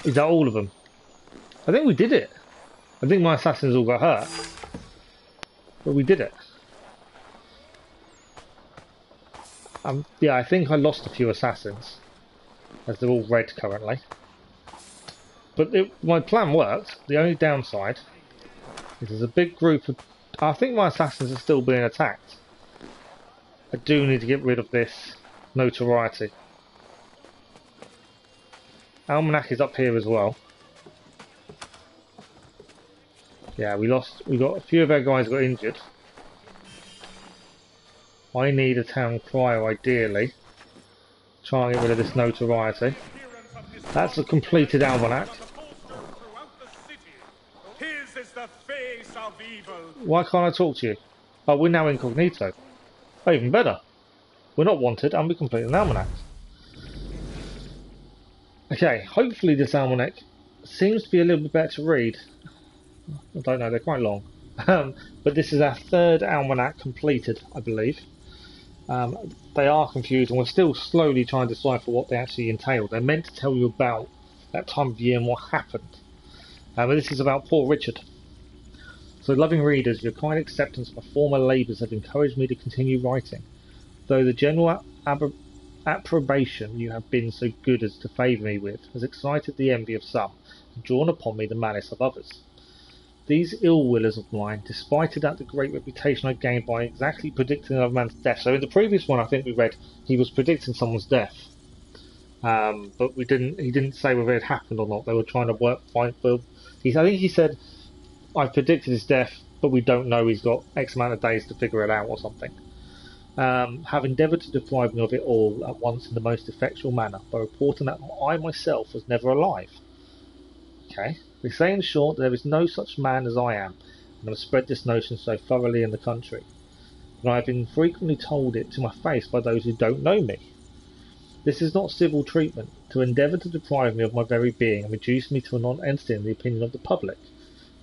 Is that all of them? I think we did it. I think my assassins all got hurt. But we did it. Yeah, I think I lost a few assassins, as they're all red currently. But my plan worked. The only downside is there's a big group of... I think my assassins are still being attacked. I do need to get rid of this notoriety. Almanac is up here as well. Yeah, we got a few of our guys got injured. I need a town crier ideally. Try and get rid of this notoriety. That's a completed almanac. Why can't I talk to you? Oh, we're now incognito. Oh, even better. We're not wanted and we completed an almanac. Okay, hopefully this almanac seems to be a little bit better to read. I don't know, they're quite long. But this is our third almanac completed, I believe. They are confused and we're still slowly trying to decipher what they actually entail. They're meant to tell you about that time of year and what happened. But this is about poor Richard. So, loving readers, your kind acceptance of my former labours have encouraged me to continue writing, though the general approbation you have been so good as to favour me with has excited the envy of some and drawn upon me the malice of others. These ill-willers of mine, despite that the great reputation I gained by exactly predicting another man's death. So in the previous one, I think we read he was predicting someone's death, but he didn't say whether it happened or not. They were trying to I think he said, I predicted his death, but we don't know. He's got X amount of days to figure it out or something. Have endeavoured to deprive me of it all at once in the most effectual manner by reporting that I myself was never alive. Okay. They say in short there is no such man as I am, and have spread this notion so thoroughly in the country, and I have been frequently told it to my face by those who don't know me. This is not civil treatment, to endeavour to deprive me of my very being and reduce me to a non-entity in the opinion of the public.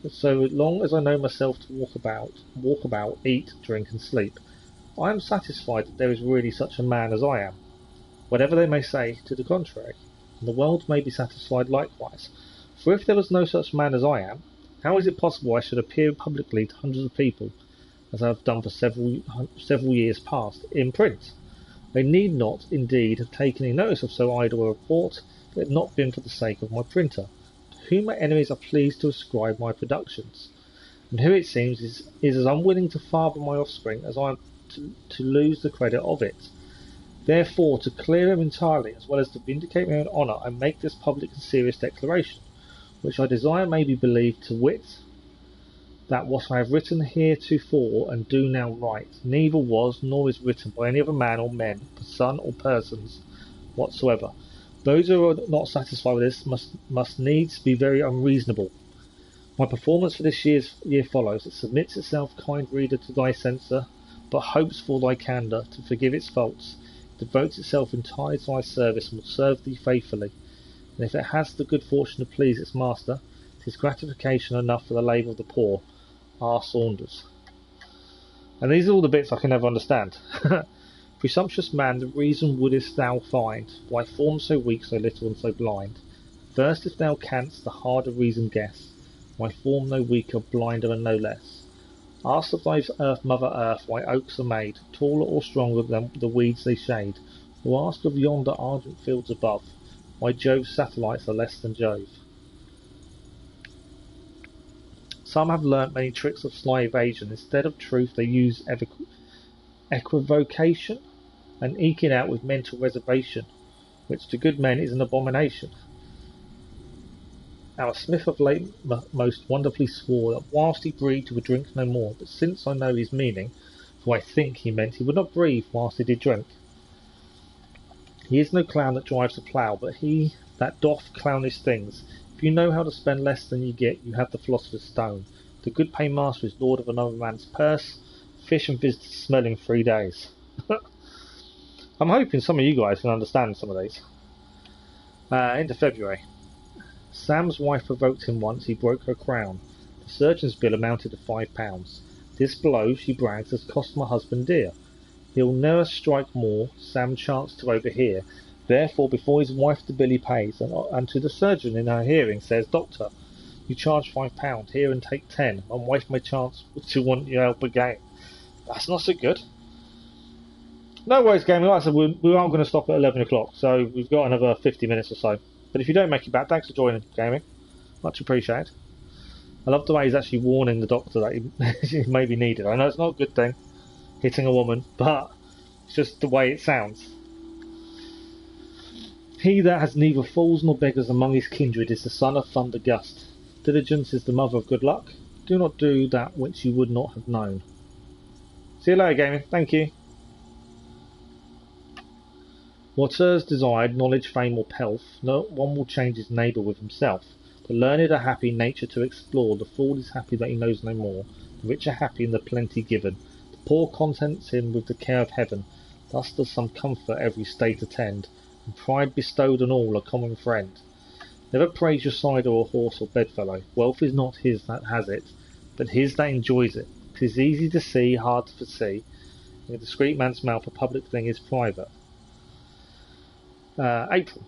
But so long as I know myself to walk about, eat, drink and sleep, I am satisfied that there is really such a man as I am, whatever they may say to the contrary, and the world may be satisfied likewise. For if there was no such man as I am, how is it possible I should appear publicly to hundreds of people, as I have done for several years past, in print? They need not, indeed, have taken any notice of so idle a report, if it had not been for the sake of my printer, to whom my enemies are pleased to ascribe my productions, and who, it seems, is as unwilling to father my offspring as I am to lose the credit of it. Therefore, to clear him entirely, as well as to vindicate my own honour, I make this public and serious declaration, which I desire may be believed, to wit, that what I have written heretofore and do now write, neither was nor is written by any other man or men, son or persons whatsoever. Those who are not satisfied with this must needs be very unreasonable. My performance for this year follows. It submits itself, kind reader, to thy censor, but hopes for thy candour to forgive its faults. It devotes itself entirely to thy service and will serve thee faithfully. And if it has the good fortune to please its master, 'tis gratification enough for the labour of the poor. R. Saunders. And these are all the bits I can never understand. Presumptuous man, the reason wouldest thou find, why form so weak, so little, and so blind? First, if thou canst, the harder reason guess, why form no weaker, blinder, and no less? Ask of thy mother earth, why oaks are made, taller or stronger than the weeds they shade, or ask of yonder argent fields above, why Jove's satellites are less than Jove. Some have learnt many tricks of sly evasion. Instead of truth they use equivocation, and eke it out with mental reservation, which to good men is an abomination. Our smith of late most wonderfully swore that whilst he breathed he would drink no more, but since I know his meaning, for I think he meant he would not breathe whilst he did drink. He is no clown that drives a plough, but he that doth clownish things. If you know how to spend less than you get, you have the philosopher's stone. The good paymaster is lord of another man's purse. Fish and visitors smell in 3 days. I'm hoping some of you guys can understand some of these. Into February. Sam's wife provoked him once, he broke her crown. The surgeon's bill amounted to £5. This blow, she brags, has cost my husband dear. He'll ne'er strike more, Sam chanced to overhear. Therefore, before his wife the bill he pays, and to the surgeon in her hearing says, Doctor, you charge £5, here and take 10. My wife may chance to want your help again. That's not so good. No worries, gaming. Like I said, we are going to stop at 11 o'clock, so we've got another 50 minutes or so. But if you don't make it back, thanks for joining, gaming. Much appreciated. I love the way he's actually warning the doctor that he may be needed. I know it's not a good thing, hitting a woman, but it's just the way it sounds. He that has neither fools nor beggars among his kindred is the son of thunder gust. Diligence is the mother of good luck. Do not do that which you would not have known. See you later, gaming. Thank you. Whate'er's desired, knowledge, fame, or pelf, no one will change his neighbour with himself. The learned are happy nature to explore, the fool is happy that he knows no more. The rich are happy in the plenty given, the poor contents him with the care of heaven. Thus does some comfort every state attend, and pride bestowed on all a common friend. Never praise your cider or horse or bedfellow. Wealth is not his that has it, but his that enjoys it. 'Tis easy to see, hard to foresee. In a discreet man's mouth a public thing is private. April.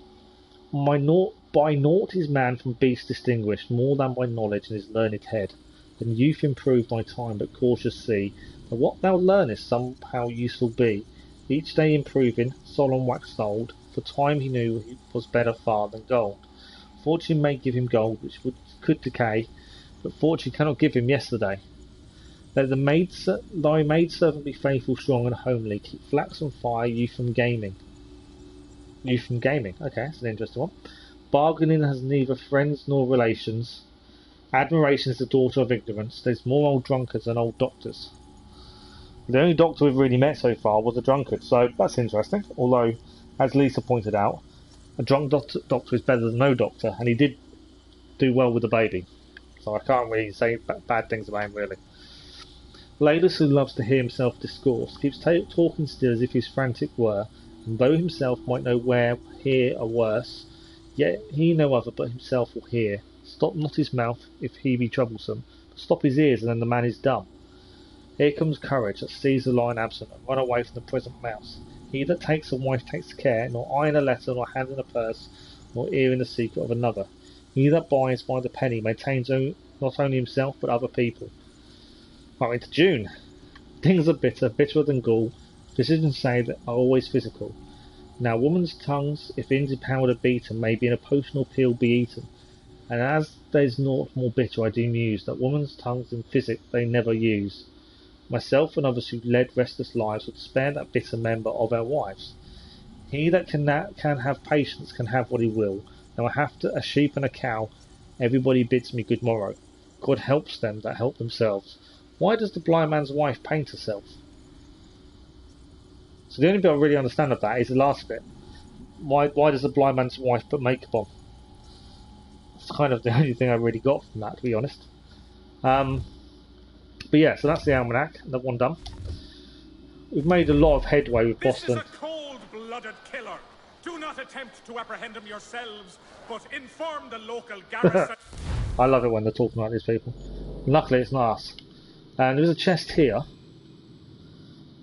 By naught is man from beast distinguished, more than by knowledge in his learned head. and youth improve by time, but cautious see. And what thou learnest somehow useful be. Each day improving, Solomon waxed old, for time he knew he was better far than gold. Fortune may give him gold, which could decay, but fortune cannot give him yesterday. Let thy maidservant be faithful, strong, and homely. Keep flax on fire, youth from gaming. Youth from gaming. Okay, that's an interesting one. Bargaining has neither friends nor relations. Admiration is the daughter of ignorance. There's more old drunkards than old doctors. The only doctor we've really met so far was a drunkard, so that's interesting. Although, as Lisa pointed out, a drunk doctor is better than no doctor, and he did do well with the baby. So I can't really say bad things about him, really. Laelius, who loves to hear himself discourse, keeps talking still as if his frantic were, and though himself might know where, hear, or worse, yet he no other but himself will hear. Stop not his mouth, if he be troublesome, but stop his ears, and then the man is dumb. Here comes courage, that sees the lion absent, and run away from the present mouse. He that takes a wife takes care, nor eye in a letter, nor hand in a purse, nor ear in the secret of another. He that buys by the penny maintains not only himself, but other people. Right, into June. Things are bitter, bitterer than gall. Physicians say that are always physical. Now woman's tongues, if in powder beaten, may be in a potion or pill be eaten. And as there's naught more bitter, I do muse, that woman's tongues in physic they never use. Myself and others who led restless lives would spare that bitter member of our wives. He that can have patience can have what he will. Now I have a sheep and a cow. Everybody bids me good morrow. God helps them that help themselves. Why does the blind man's wife paint herself? So the only bit I really understand of that is the last bit. Why does the blind man's wife put makeup on? It's kind of the only thing I really got from that, to be honest. But yeah, so that's the almanac, that one done. We've made a lot of headway with Boston. This is a cold-blooded killer. Do not attempt to apprehend him yourselves, but inform the local garrison. I love it when they're talking like these people. Luckily it's not us. And there's a chest here.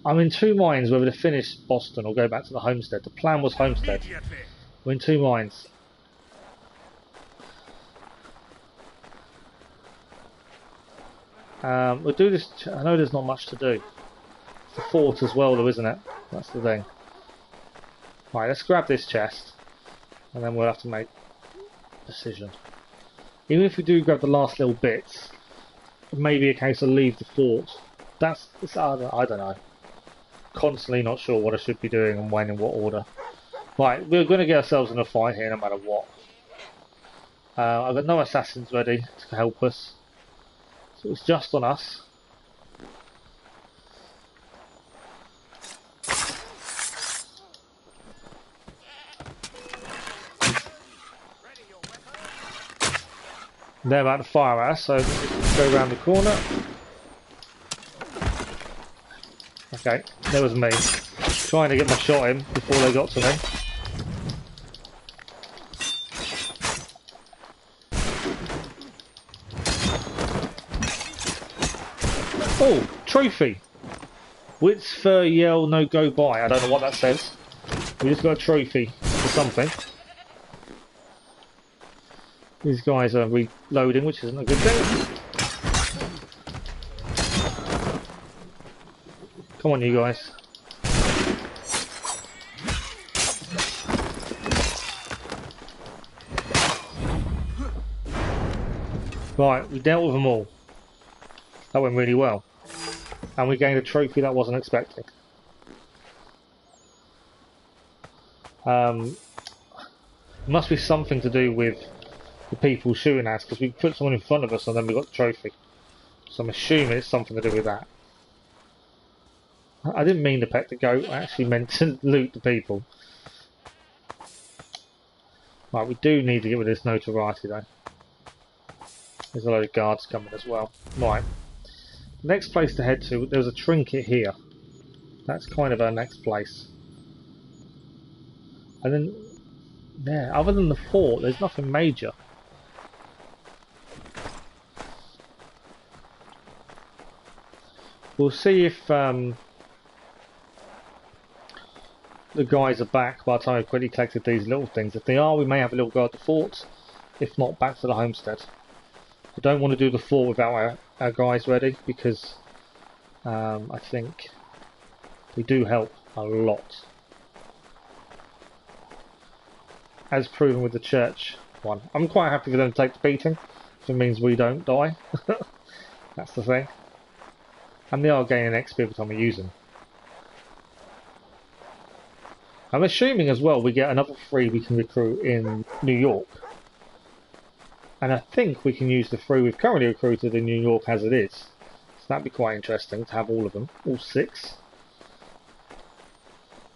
I'm in two minds whether to finish Boston or go back to the Homestead. The plan was Homestead. We're in two minds. We'll do this. I know there's not much to do. It's a fort as well, though, isn't it? That's the thing. Right, let's grab this chest, and then we'll have to make a decision. Even if we do grab the last little bits, it may be a case of leave the fort. I don't know. Constantly not sure what I should be doing and when and what order. Right, we're going to get ourselves in a fight here no matter what. I've got no assassins ready to help us. So it's just on us. They're about to fire at us, so let's go around the corner. Okay, there was me. Trying to get my shot in before they got to me. Oh, trophy! Whit's fur yell no go by. I don't know what that says. We just got a trophy for something. These guys are reloading, which isn't a good thing. Come on, you guys. Right, we dealt with them all. That went really well. And we gained a trophy that I wasn't expecting. Must be something to do with the people shooting at us, because we put someone in front of us and then we got the trophy. So I'm assuming it's something to do with that. I didn't mean to pet the goat, I actually meant to loot the people. Right, we do need to get rid of this notoriety though. There's a load of guards coming as well. Right. Next place to head to, there's a trinket here. That's kind of our next place. And then, yeah, other than the fort, there's nothing major. We'll see if the guys are back by the time we've quickly collected these little things. If they are, we may have a little go at the fort. If not, back to the homestead. We don't want to do the fort without our guys ready, because I think they do help a lot. As proven with the church one. I'm quite happy for them to take the beating, if it means we don't die. That's the thing. And they are gaining XP every time we use them. I'm assuming as well we get another 3 we can recruit in New York. And I think we can use the 3 we've currently recruited in New York as it is. So that'd be quite interesting to have all of them, all 6.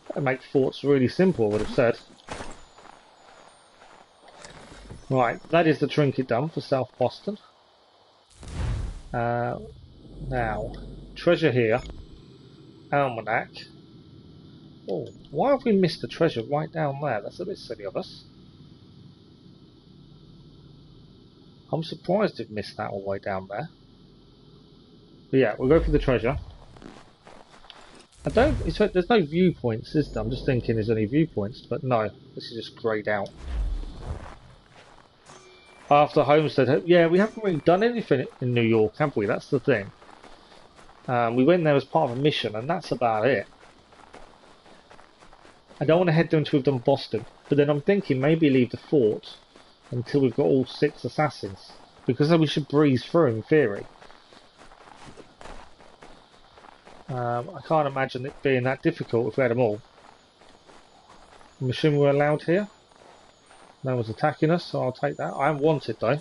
That'd make forts really simple, I would have said. Right, that is the trinket done for South Boston. Now, treasure here. Almanac. Oh, why have we missed the treasure right down there? That's a bit silly of us. I'm surprised we've missed that all the way down there. But yeah, we'll go for the treasure. There's no viewpoints, is there? I'm just thinking there's any viewpoints, but no, this is just greyed out. After Homestead, yeah, we haven't really done anything in New York, have we? That's the thing. We went there as part of a mission, and that's about it. I don't want to head there until we've done Boston, but then I'm thinking maybe leave the fort until we've got all 6 assassins, because then we should breeze through in theory. I can't imagine it being that difficult if we had them all. I'm assuming we're allowed here. No one's attacking us, so I'll take that. I am wanted though.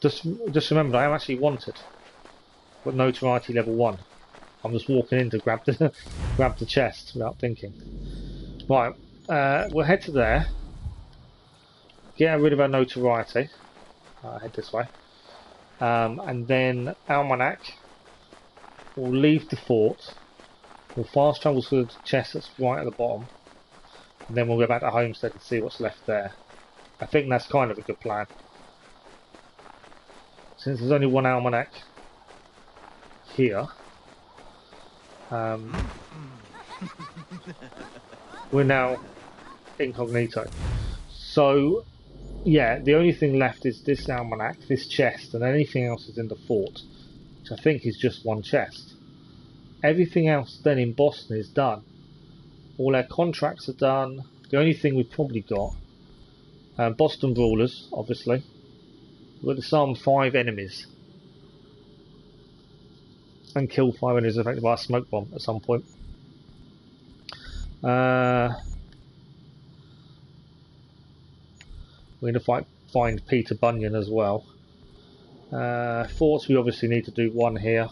Just remember, I am actually wanted. But notoriety level 1. I'm just walking in to grab the chest without thinking. Right, we'll head to there. Get rid of our notoriety. Head this way. And then Almanac. We'll leave the fort. We'll fast travel to the chest that's right at the bottom. And then we'll go back to Homestead and see what's left there. I think that's kind of a good plan. Since there's only one Almanac here, we're now incognito. So, yeah, the only thing left is this Almanac, this chest, and anything else is in the fort, which I think is just one chest. Everything else then in Boston is done. All our contracts are done. The only thing we've probably got, Boston Brawlers, obviously. We've got to disarm 5 enemies. And kill 5 enemies affected by a smoke bomb at some point. We're going to find Peter Bunyan as well. Forts, we obviously need to do 1 here.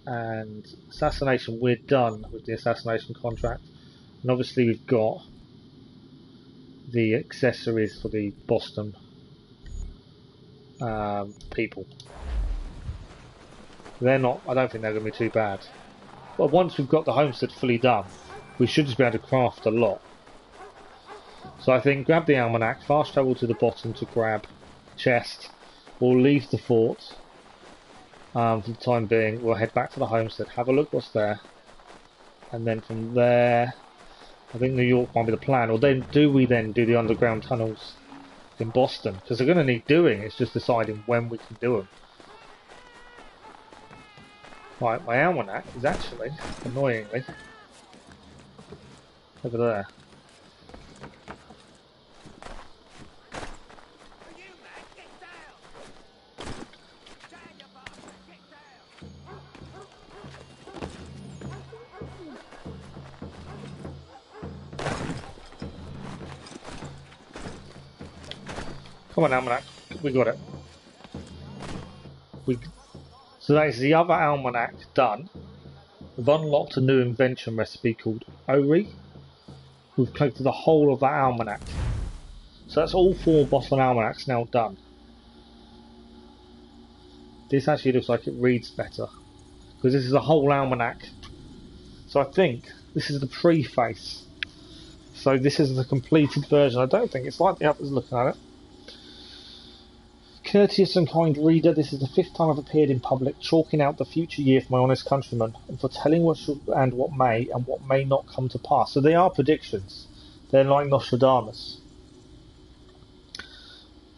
And assassination, we're done with the assassination contract. And obviously we've got the accessories for the Boston people. They're not, I don't think they're going to be too bad. But once we've got the homestead fully done, we should just be able to craft a lot. So I think grab the Almanac, fast travel to the bottom to grab the chest. We'll leave the fort for the time being. We'll head back to the homestead, have a look what's there. And then from there, I think New York might be the plan. Or then do we then do the underground tunnels in Boston? Because they're going to need doing, it's just deciding when we can do them. Right, my Almanac is actually, annoyingly, over there. Come on, Almanac, we got it. So that is the other Almanac done. We've unlocked a new invention recipe called Ori. We've collected the whole of that Almanac. So that's all 4 Boston Almanacs now done. This actually looks like it reads better, because this is a whole Almanac. So I think this is the preface. So this is the completed version. I don't think it's like the others looking at it. Courteous and kind reader, this is the 5th time I've appeared in public, chalking out the future year for my honest countrymen, and foretelling what should and what may not come to pass. So they are predictions. They're like Nostradamus.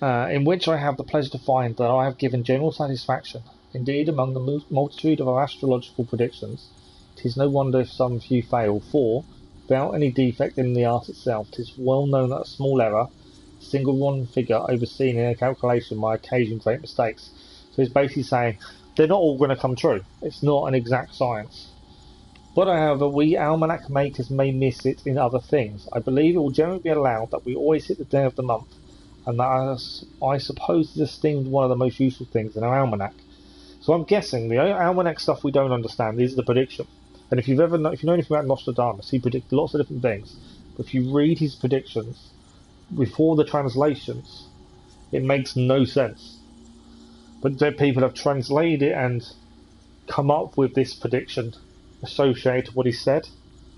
in which I have the pleasure to find that I have given general satisfaction. Indeed, among the multitude of our astrological predictions, 'tis no wonder if some few fail, for, without any defect in the art itself, 'tis well known that a small error, a single wrong figure overseen in a calculation, might occasion great mistakes. So he's basically saying they're not all going to come true. It's not an exact science. But however, we almanac makers may miss it in other things. I believe it will generally be allowed that we always hit the day of the month, and that I suppose is esteemed one of the most useful things in our almanac. So I'm guessing the almanac stuff we don't understand is the prediction. And if you know anything about Nostradamus, he predicted lots of different things. But if you read his predictions before the translations, it makes no sense. But then people have translated it and come up with this prediction associated with what he said.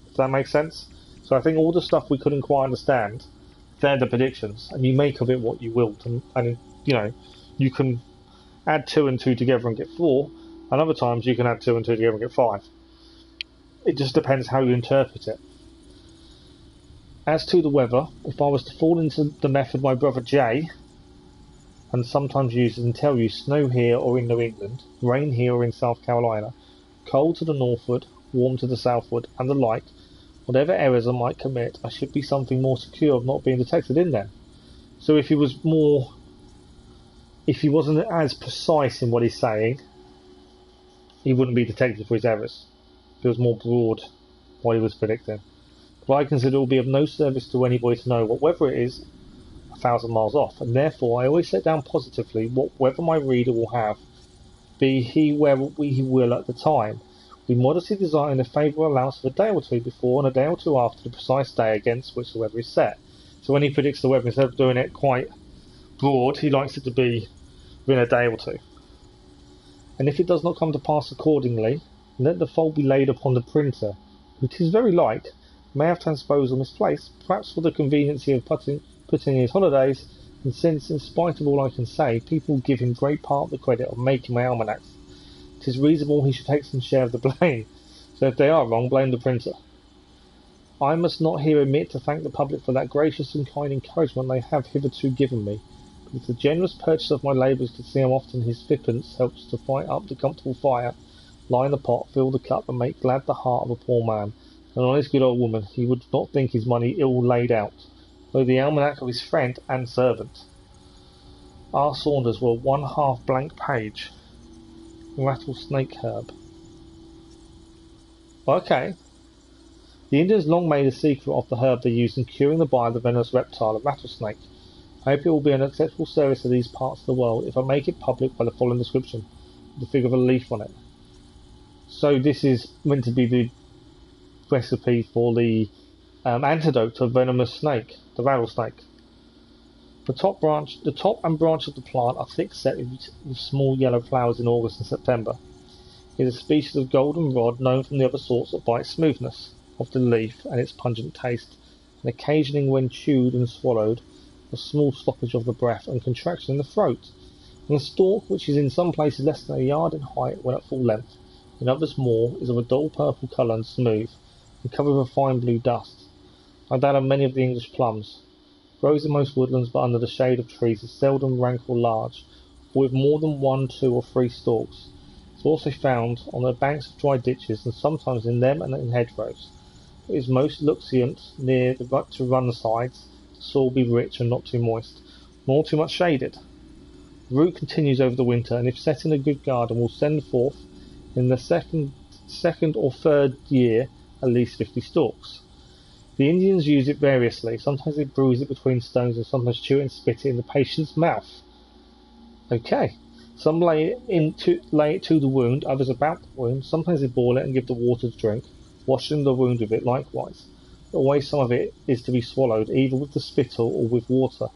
Does that make sense? So I think all the stuff we couldn't quite understand, they're the predictions, and you make of it what you will. And you can add 2 and 2 together and get 4, and other times you can add 2 and 2 together and get 5. It just depends how you interpret it. As to the weather, if I was to fall into the method my brother Jay, and sometimes uses and tell you snow here or in New England, rain here or in South Carolina, cold to the northward, warm to the southward, and the like, whatever errors I might commit, I should be something more secure of not being detected in them. So if he wasn't as precise in what he's saying, he wouldn't be detected for his errors. If it was more broad what he was predicting. But I consider it will be of no service to anybody to know what weather it is 1,000 miles off, and therefore I always set down positively what weather my reader will have, be he where he will at the time. We modestly design a favourable allowance of a day or two before and a day or two after the precise day against which the weather is set. So when he predicts the weather, instead of doing it quite broad, he likes it to be within a day or two. And if it does not come to pass accordingly, let the fault be laid upon the printer, who 'tis very like may have transposed or misplaced, perhaps for the conveniency of putting in his holidays, and since, in spite of all I can say, people give him great part of the credit of making my almanacs, 'tis reasonable he should take some share of the blame. So if they are wrong, blame the printer. I must not here omit to thank the public for that gracious and kind encouragement they have hitherto given me. With the generous purchase of my labours to see how often his fipence helps to fight up the comfortable fire, line the pot, fill the cup, and make glad the heart of a poor man, an honest good old woman, he would not think his money ill laid out, though the almanac of his friend and servant. R. Saunders were 1/2 blank page. Rattlesnake herb. Okay. The Indians long made a secret of the herb they used in curing the bite of the venomous reptile of rattlesnake. I hope it will be an acceptable service to these parts of the world if I make it public by the following description, with the figure of a leaf on it. So this is meant to be the recipe for the antidote to a venomous snake, the rattlesnake. The top and branch of the plant are thick set with small yellow flowers in August and September. It is a species of goldenrod known from the other sorts that by its smoothness of the leaf and its pungent taste, and occasioning when chewed and swallowed, a small stoppage of the breath and contraction in the throat, and the stalk, which is in some places less than a yard in height when at full length, in others more, is of a dull purple colour and smooth, and covered with a fine blue dust, like that of many of the English plums. Grows in most woodlands, but under the shade of trees, is seldom rank or large, or with more than 1, 2, or 3 stalks. It is also found on the banks of dry ditches, and sometimes in them and in hedgerows. It is most luxuriant near the to run sides, the soil be rich and not too moist, nor too much shaded. The root continues over the winter, and if set in a good garden, will send forth in the second or third year at least 50 stalks. The Indians use it variously. Sometimes they bruise it between stones, and sometimes chew it and spit it in the patient's mouth. Okay. Some lay it to the wound, others about the wound. Sometimes they boil it and give the water to drink, washing the wound with it likewise. Always some of it is to be swallowed, either with the spittle or with water.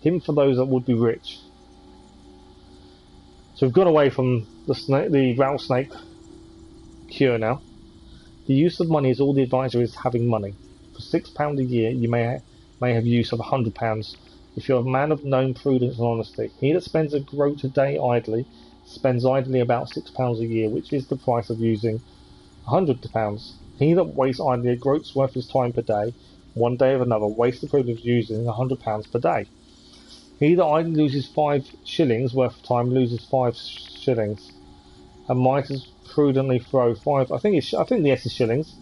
Him for those that would be rich. So we've gone away from the rattlesnake cure now. The use of money is all the advisor is having money. For £6 a year you may have use of £100 if you are a man of known prudence and honesty. He that spends a groat a day idly spends idly about £6 a year, which is the price of using £100. He that wastes idly a groat's worth of his time per day, one day of another, wastes the privilege of using £100 per day. He that idly loses 5 shillings worth of time loses 5 shillings, and might as prudently throw 5. I think the S is shillings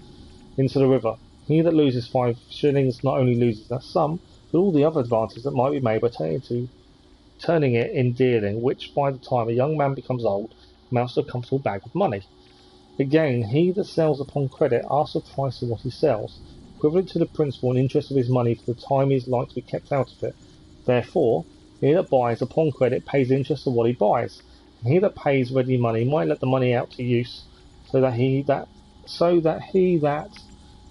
into the river. He that loses 5 shillings not only loses that sum, but all the other advantages that might be made by turning it in dealing, which by the time a young man becomes old, amounts to a comfortable bag of money. Again, he that sells upon credit asks the price of what he sells, equivalent to the principal and interest of his money for the time he is like to be kept out of it. Therefore, he that buys upon credit pays the interest of what he buys, and he that pays ready money might let the money out to use, so that he that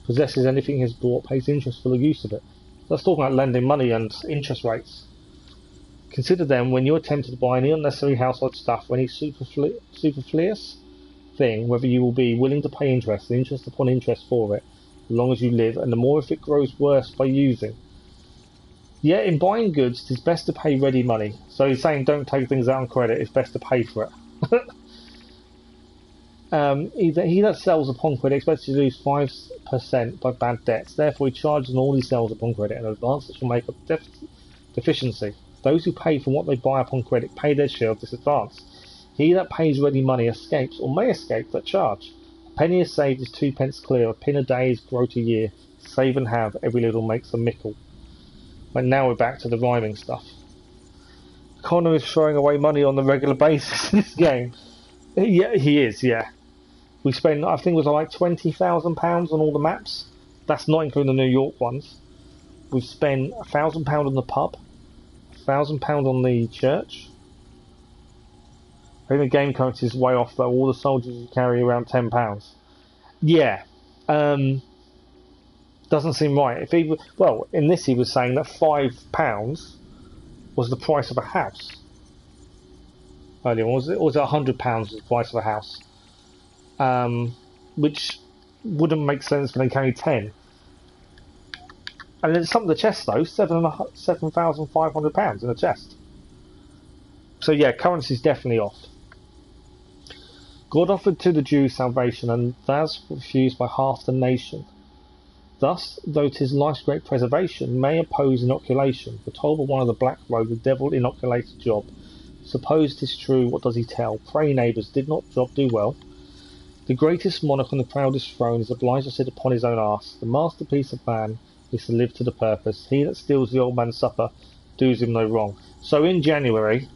possesses anything he has bought pays interest for the use of it. Let's talk about lending money and interest rates. Consider then when you are tempted to buy any unnecessary household stuff or any superfluous thing, whether you will be willing to pay interest and interest upon interest for it, as long as you live, and the more if it grows worse by using. Yet in buying goods, it is best to pay ready money. So he's saying don't take things out on credit, it's best to pay for it. He that sells upon credit expects to lose 5% by bad debts. Therefore he charges on all he sells upon credit, and advances will make up deficiency. Those who pay for what they buy upon credit pay their share of this advance. He that pays ready money escapes, or may escape, that charge. A penny is saved is 2 pence clear, a pin a day is groat a year. Save and have, every little makes a mickle. But now we're back to the rhyming stuff. Connor is throwing away money on the regular basis in this game. Yeah, he is, yeah. We spent, I think it was like £20,000 on all the maps. That's not including the New York ones. We've spent £1,000 on the pub, £1,000 on the church. I think the game currency is way off though. All the soldiers you carry around £10. Yeah. Doesn't seem right. If he, well, in this he was saying that £5 was the price of a house. Earlier, was it? Or was it £100 was the price of a house? Which wouldn't make sense when they carry 10. And then some of the chests though, £7,500 in a chest. So yeah, currency's definitely off. God offered to the Jews salvation, and thus refused by half the nation. Thus, though 'tis life's great preservation, may oppose inoculation. Foretold by one of the black robe, the devil inoculated Job. Suppose 'tis true, what does he tell? Pray, neighbours, did not Job do well? The greatest monarch on the proudest throne is obliged to sit upon his own arse. The masterpiece of man is to live to the purpose. He that steals the old man's supper does him no wrong. So in January,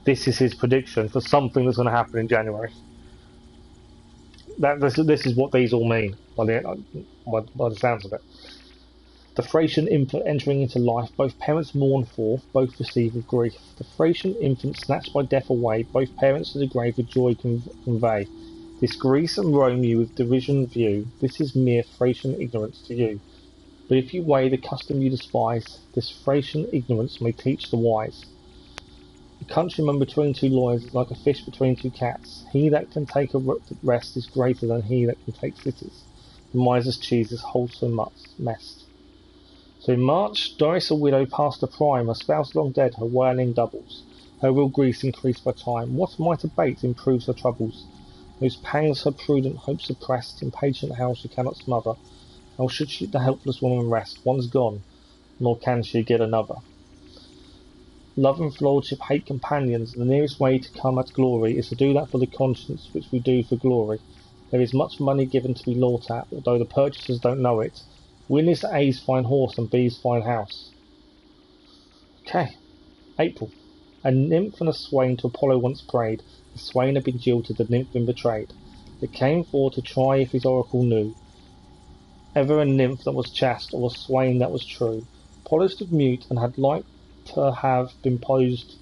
this is his prediction for something that's going to happen in January. This is what these all mean by the sounds of it. The Thracian infant entering into life, both parents mourn for, both receive with grief. The Thracian infant snatched by death away, both parents to the grave with joy convey. This Greece and Rome you with derision view, this is mere Thracian ignorance to you. But if you weigh the custom you despise, this Thracian ignorance may teach the wise. A countryman between two lawyers is like a fish between two cats. He that can take a rest is greater than he that can take cities. The miser's cheese is wholesome messed. So in March, Doris, a widow past her prime, her spouse long dead, her wailing doubles. Her real griefs increased by time. What might abate improves her troubles? Those pangs her prudent hope suppressed, impatient how she cannot smother. How should she the helpless woman rest? One's gone, nor can she get another. Love and lordship hate companions. The nearest way to come at glory is to do that for the conscience which we do for glory. There is much money given to be looked at, although the purchasers don't know it. Win is A's fine horse and B's fine house. Okay. April. A nymph and a swain to Apollo once prayed. The swain had been jilted, the nymph been betrayed. They came forth to try if his oracle knew ever a nymph that was chaste, or a swain that was true. Apollo stood mute, and had like to have been posed.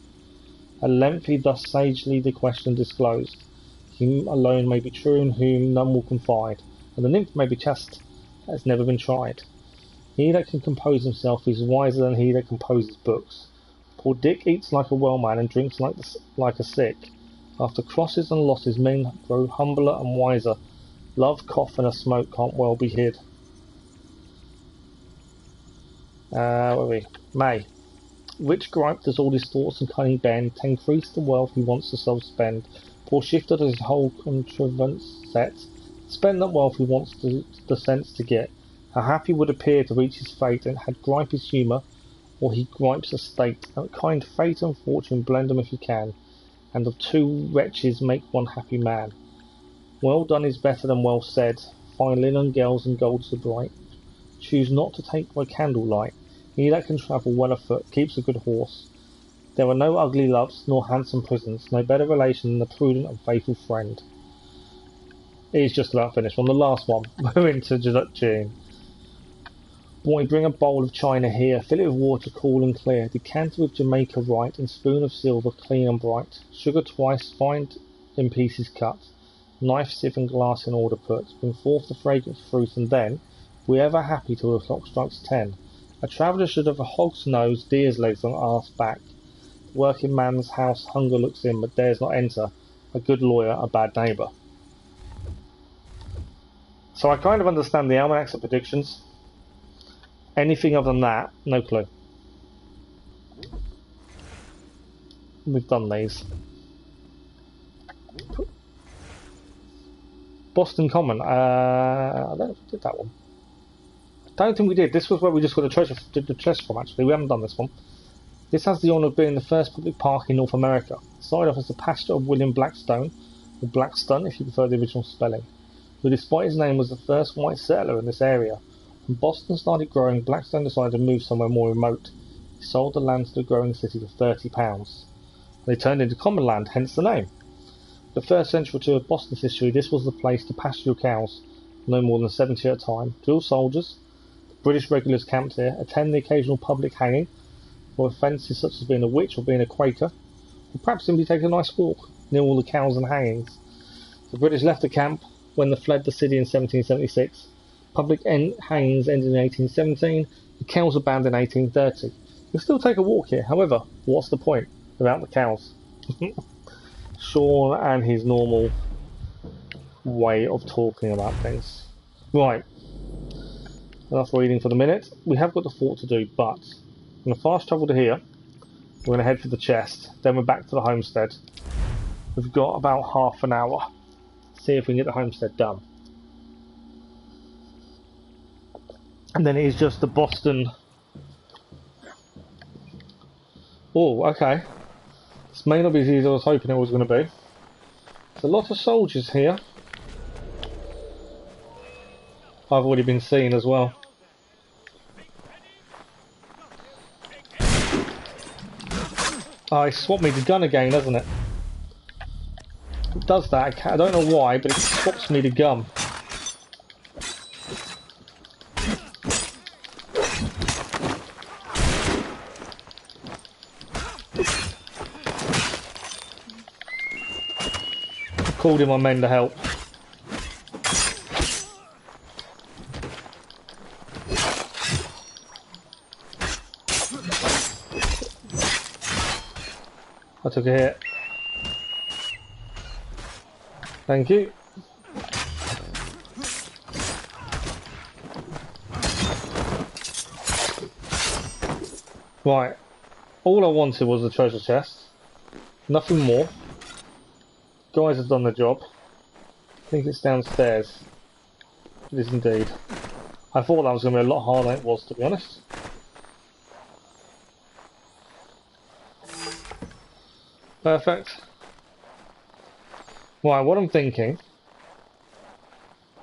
At length he thus sagely the question disclosed. Him alone may be true, in whom none will confide, and the nymph may be chaste, that has never been tried. He that can compose himself is wiser than he that composes books. Poor Dick eats like a well man, and drinks like a sick. After crosses and losses men grow humbler and wiser. Love, cough, and a smoke can't well be hid. Where are we? May. Which gripe does all his thoughts and cunning bend, to increase the wealth he wants to self-spend. Poor shifter does his whole contrivance set, spend that wealth he wants the sense to get. How happy would appear to reach his fate, and had gripe his humour, or he gripes a state. Kind fate and fortune blend them if you can, and of two wretches make one happy man. Well done is better than well said, fine linen girls and gold so bright. Choose not to take by candlelight, he that can travel well afoot keeps a good horse. There are no ugly loves, nor handsome prisons, no better relation than a prudent and faithful friend. It is just about finished. On the last one, we're into June. Boy, bring a bowl of china here, fill it with water cool and clear, decanter with Jamaica right, and spoon of silver clean and bright, sugar twice, fine in pieces cut, knife, sieve and glass in order put, bring forth the fragrant fruit, and then, we ever happy till the clock strikes 10. A traveller should have a hog's nose, deer's legs on arse back. The working man's house hunger looks in, but dares not enter, a good lawyer, a bad neighbour. So I kind of understand the almanacs of predictions. Anything other than that, no clue. We've done these. Boston Common. I don't know if we did that one. Don't think we did. This was where we just got the chest from, actually. We haven't done this one. This has the honour of being the first public park in North America. It started off as the pasture of William Blackstone, or Blackstone if you prefer the original spelling, who despite his name was the first white settler in this area. When Boston started growing, Blackstone decided to move somewhere more remote. He sold the land to the growing city for £30. They turned into common land, hence the name. The first century or two of Boston's history, this was the place to pasture your cows, no more than 70 at a time. Drill soldiers, British regulars camped here, attend the occasional public hanging for offences such as being a witch or being a Quaker, or perhaps simply take a nice walk near all the cows and hangings. The British left the camp when they fled the city in 1776. Public hangings ended in 1817, the cows were banned in 1830. You can still take a walk here, however, what's the point without the cows? Sean and his normal way of talking about things. Right, enough reading for the minute. We have got the fort to do, but I'm going to fast travel to here. We're going to head for the chest, then we're back to the homestead. We've got about half an hour. See if we can get the homestead done. And then it is just the Boston. Oh, okay. This may not be as easy as I was hoping it was going to be. There's a lot of soldiers here. I've already been seen as well. Oh, it swapped me the gun again, doesn't it? It does that. I don't know why, but it swaps me the gun. Called in my men to help. I took a hit. Thank you. Right. All I wanted was the treasure chest. Nothing more. Guys have done the job. I think it's downstairs. It is indeed. I thought that was going to be a lot harder than it was, to be honest. Perfect. Right, what I'm thinking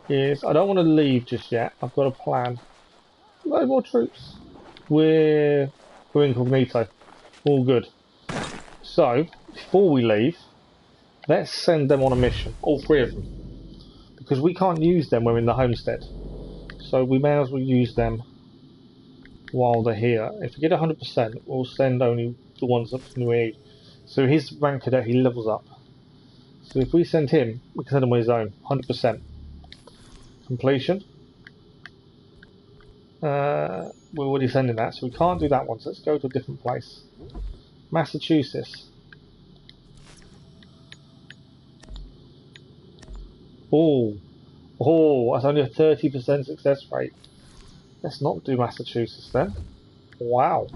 is I don't want to leave just yet. I've got a plan. No more troops. We're incognito. All good. So, before we leave, let's send them on a mission, all three of them, because we can't use them when we're in the homestead. So we may as well use them while they're here. If we get 100%, we'll send only the ones that we need. So his rank cadet, he levels up. So if we send him, we can send him on his own, 100%. Completion. We're already sending that, so we can't do that one, so let's go to a different place. Massachusetts. Oh, that's only a 30% success rate. Let's not do Massachusetts then. Wow.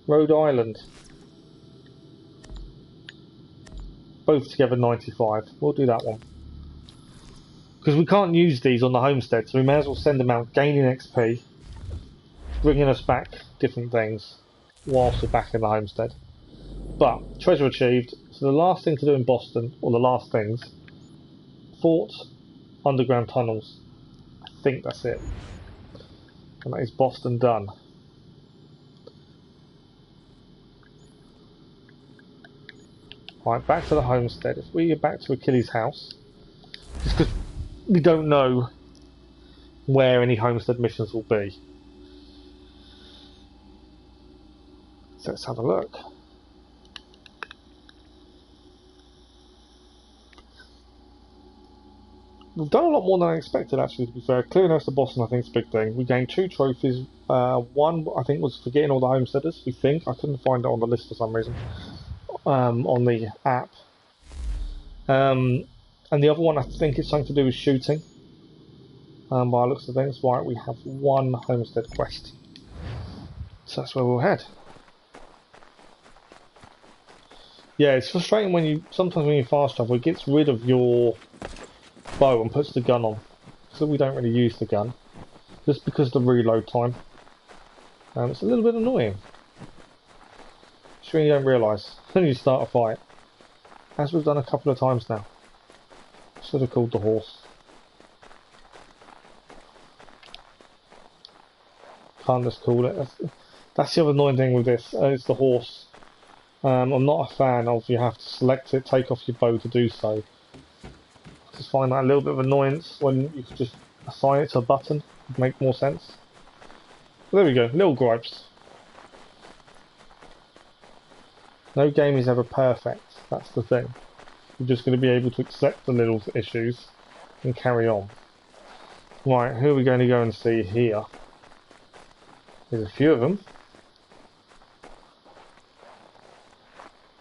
Rhode Island. Both together 95. We'll do that one. Because we can't use these on the homestead, so we may as well send them out, gaining XP, bringing us back different things. whilst we're back in the homestead. But treasure achieved. So the last thing to do in Boston, or the last things, fort, underground tunnels. I think that's it. And that is Boston done. Right, back to the homestead. If we get back to Achilles' house, just because we don't know where any homestead missions will be. So let's have a look. We've done a lot more than I expected, actually, to be fair. Clearing out the Boston, I think, is a big thing. We gained 2 trophies. One, I think, was for getting all the homesteaders, we think. I couldn't find it on the list for some reason. On the app. And the other one, I think it's something to do with shooting. By the looks of things, right, we have 1 homestead quest. So that's where we'll head. Yeah, it's frustrating when you, sometimes when you fast travel, it gets rid of your bow and puts the gun on. So we don't really use the gun. Just because of the reload time. It's a little bit annoying. Sure you don't realise when you start a fight. As we've done a couple of times now. Should have called the horse. Can't just call it. That's the other annoying thing with this. It's the horse. I'm not a fan of you have to select it, take off your bow to do so. I just find that a little bit of annoyance when you could just assign it to a button. It would make more sense. But there we go, little gripes. No game is ever perfect, that's the thing. You're just going to be able to accept the little issues and carry on. Right, who are we going to go and see here? There's a few of them.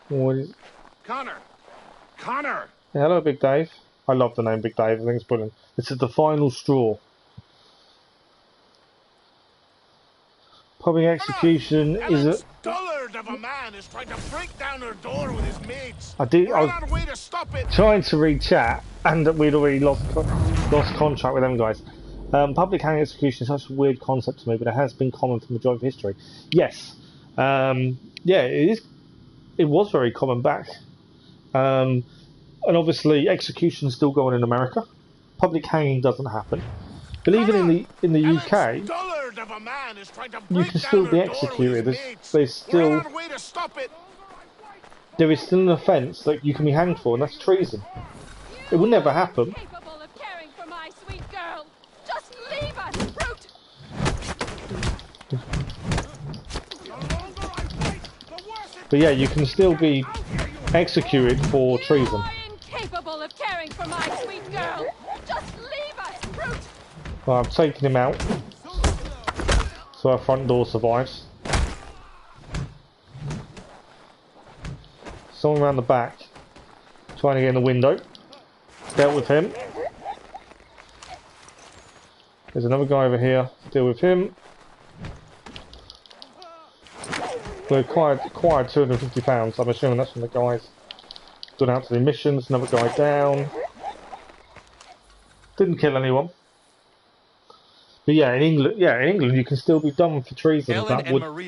What is... Connor! Connor! Yeah, hello, Big Dave. I love the name Big Dave, I think it's brilliant. This is the final straw. Public execution is a... dullard of a man is trying to break down her door with his mates. I was trying to read chat, and we'd already lost contact with them guys. Public hanging execution is such a weird concept to me, but it has been common for the majority of history. Yes, yeah, it is. It was very common back, and obviously execution is still going in America. Public hanging doesn't happen, but even in the UK, you can still be executed. There is still an offence that you can be hanged for, and that's treason. It will never happen. But yeah, you can still be executed for treason. Incapable of caring for my sweet girl. Just leave us, brute. Well, I'm taking him out, so our front door survives. Someone around the back, trying to get in the window. Dealt with him. There's another guy over here. Deal with him. We acquired £250. I'm assuming that's from the guys done out to the missions. Another guy down. Didn't kill anyone. But yeah, in England, you can still be done for treason.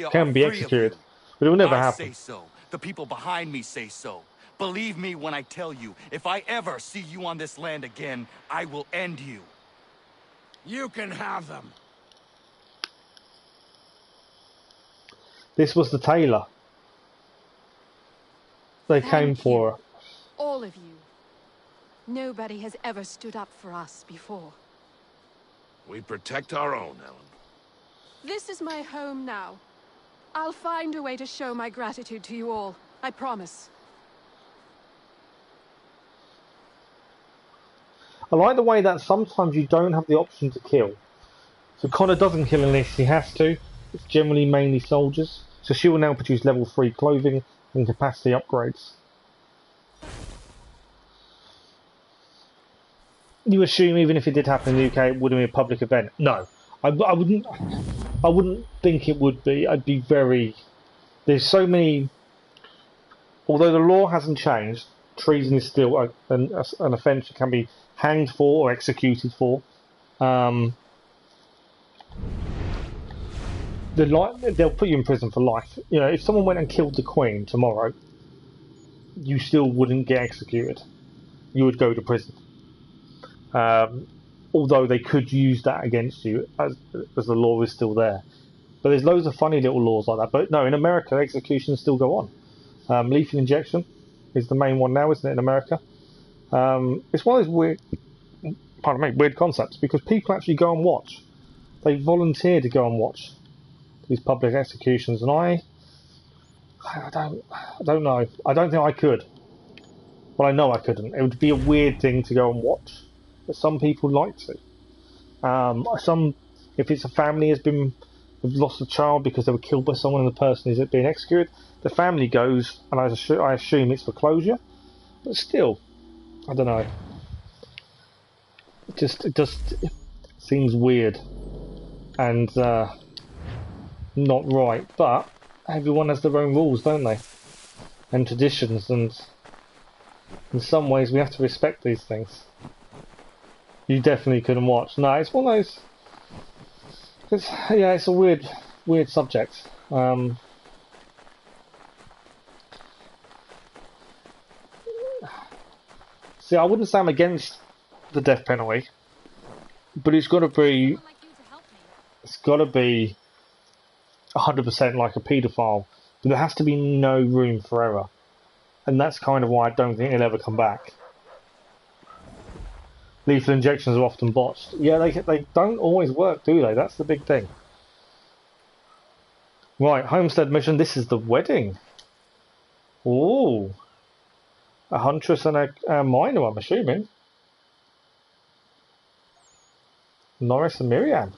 Can be executed, but it will never happen. I say so. The people behind me say so. Believe me when I tell you, if I ever see you on this land again, I will end you. You can have them. This was the tailor. They came for her. All of you. Nobody has ever stood up for us before. We protect our own, Ellen. This is my home now. I'll find a way to show my gratitude to you all. I promise. I like the way that sometimes you don't have the option to kill. So Connor doesn't kill unless he has to. It's generally mainly soldiers. So she will now produce level 3 clothing and capacity upgrades. You assume even if it did happen in the UK, it wouldn't be a public event? No, I wouldn't think it would be. I'd be very. There's so many. Although the law hasn't changed, treason is still an offence you can be hanged for or executed for. they'll put you in prison for life. You know, if someone went and killed the Queen tomorrow, you still wouldn't get executed. You would go to prison. Although they could use that against you as the law is still there. But there's loads of funny little laws like that. But no, in America, executions still go on. Lethal injection is the main one now, isn't it, in America? It's one of those weird concepts, because people actually go and watch. They volunteer to go and watch these public executions, and I don't know. I don't think I could. Well, I know I couldn't. It would be a weird thing to go and watch, but some people like to. If it's a family has lost a child because they were killed by someone and the person is being executed, the family goes, and I assume it's for closure. But still, I don't know. It just seems weird and not right. But everyone has their own rules, don't they? And traditions, and in some ways we have to respect these things. You definitely couldn't watch. No, it's one of those. It's a weird subject. See, I wouldn't say I'm against the death penalty, but it's got to be 100% like a paedophile. But there has to be no room for error, and that's kind of why I don't think he'll ever come back. Lethal injections are often botched. Yeah, they don't always work, do they? That's the big thing. Right, Homestead mission. This is the wedding. Ooh. A huntress and a miner, I'm assuming. Norris and Miriam.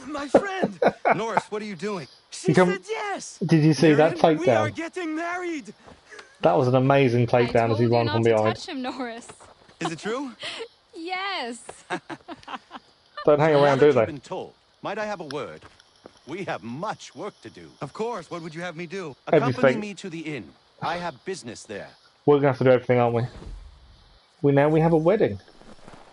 My friend! Norris, what are you doing? She said yes! Did you see that takedown? We are getting married! That was an amazing takedown as he ran from behind. Touch him, Norris. Is it true? Yes. Don't hang around, do they? Been told. Might I have a word? We have much work to do. Of course. What would you have me do? Accompany me to the inn. I have business there. We're going to have to do everything, aren't we? We have a wedding.